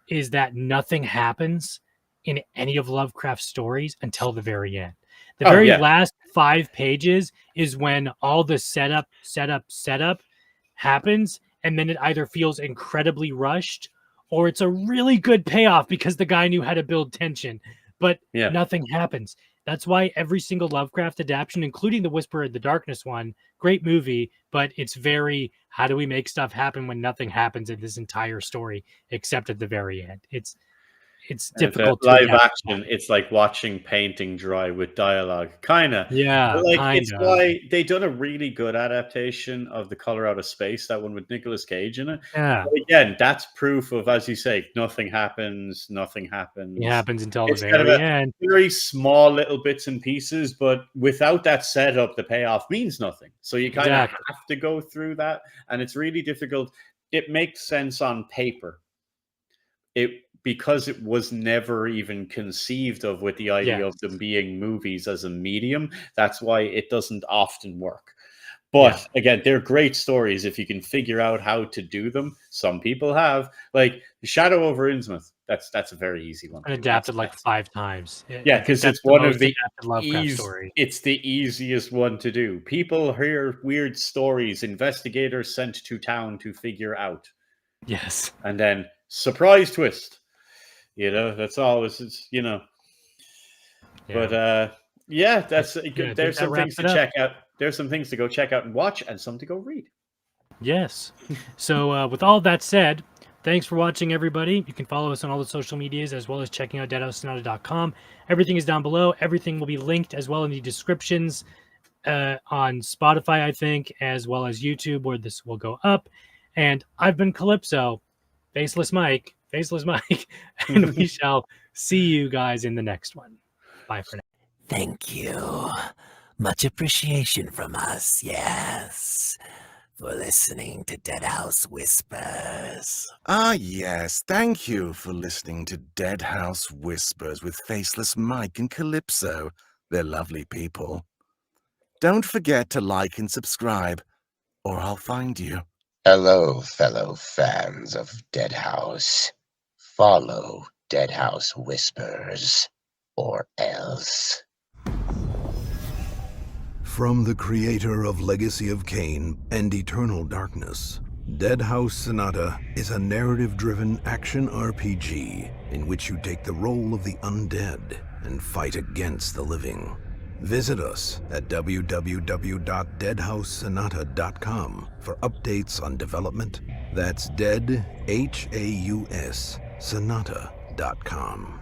is that nothing happens in any of Lovecraft's stories until the very end. The last 5 pages is when all the setup happens, and then it either feels incredibly rushed or it's a really good payoff because the guy knew how to build tension, but nothing happens. That's why every single Lovecraft adaptation, including the Whisper of the Darkness one, great movie, but it's very, how do we make stuff happen when nothing happens in this entire story except at the very end? It's difficult to live adapt. action. It's like watching painting dry with dialogue, kind of. Yeah, like it's why they done a really good adaptation of The Color Out of Space, that one with Nicolas Cage in it. Yeah. But again, that's proof of, as you say, nothing happens. Nothing happens. It happens until It's the kind very of end. very small little bits and pieces, but without that setup, the payoff means nothing. So you kind of have to go through that, and it's really difficult. It makes sense on paper. Because it was never even conceived of with the idea of them being movies as a medium. That's why it doesn't often work. But again, they're great stories if you can figure out how to do them. Some people have, like The Shadow over Innsmouth. That's a very easy one. Adapted like 5 times. Yeah, because it's one of the Lovecraft story. It's the easiest one to do. People hear weird stories, investigators sent to town to figure out. Yes. And then surprise twist. You know, that's always, it's, you know. But that's good. There's some things to check out. There's some things to go check out and watch, and some to go read. Yes. So with all that said, thanks for watching, everybody. You can follow us on all the social medias, as well as checking out deadhausonata.com. Everything is down below. Everything will be linked as well in the descriptions on Spotify, I think, as well as YouTube, where this will go up. And I've been Calypso, Faceless Mike, and we shall see you guys in the next one. Bye for now. Thank you. Much appreciation from us, yes, for listening to Deadhaus Whispers. Ah, yes, thank you for listening to Deadhaus Whispers with Faceless Mike and Calypso. They're lovely people. Don't forget to like and subscribe, or I'll find you. Hello, fellow fans of Deadhaus. Follow Deadhaus Whispers, or else. From the creator of Legacy of Kain and Eternal Darkness, Deadhaus Sonata is a narrative-driven action RPG in which you take the role of the undead and fight against the living. Visit us at www.deadhaussonata.com for updates on development. That's Deadhaus Sonata.com.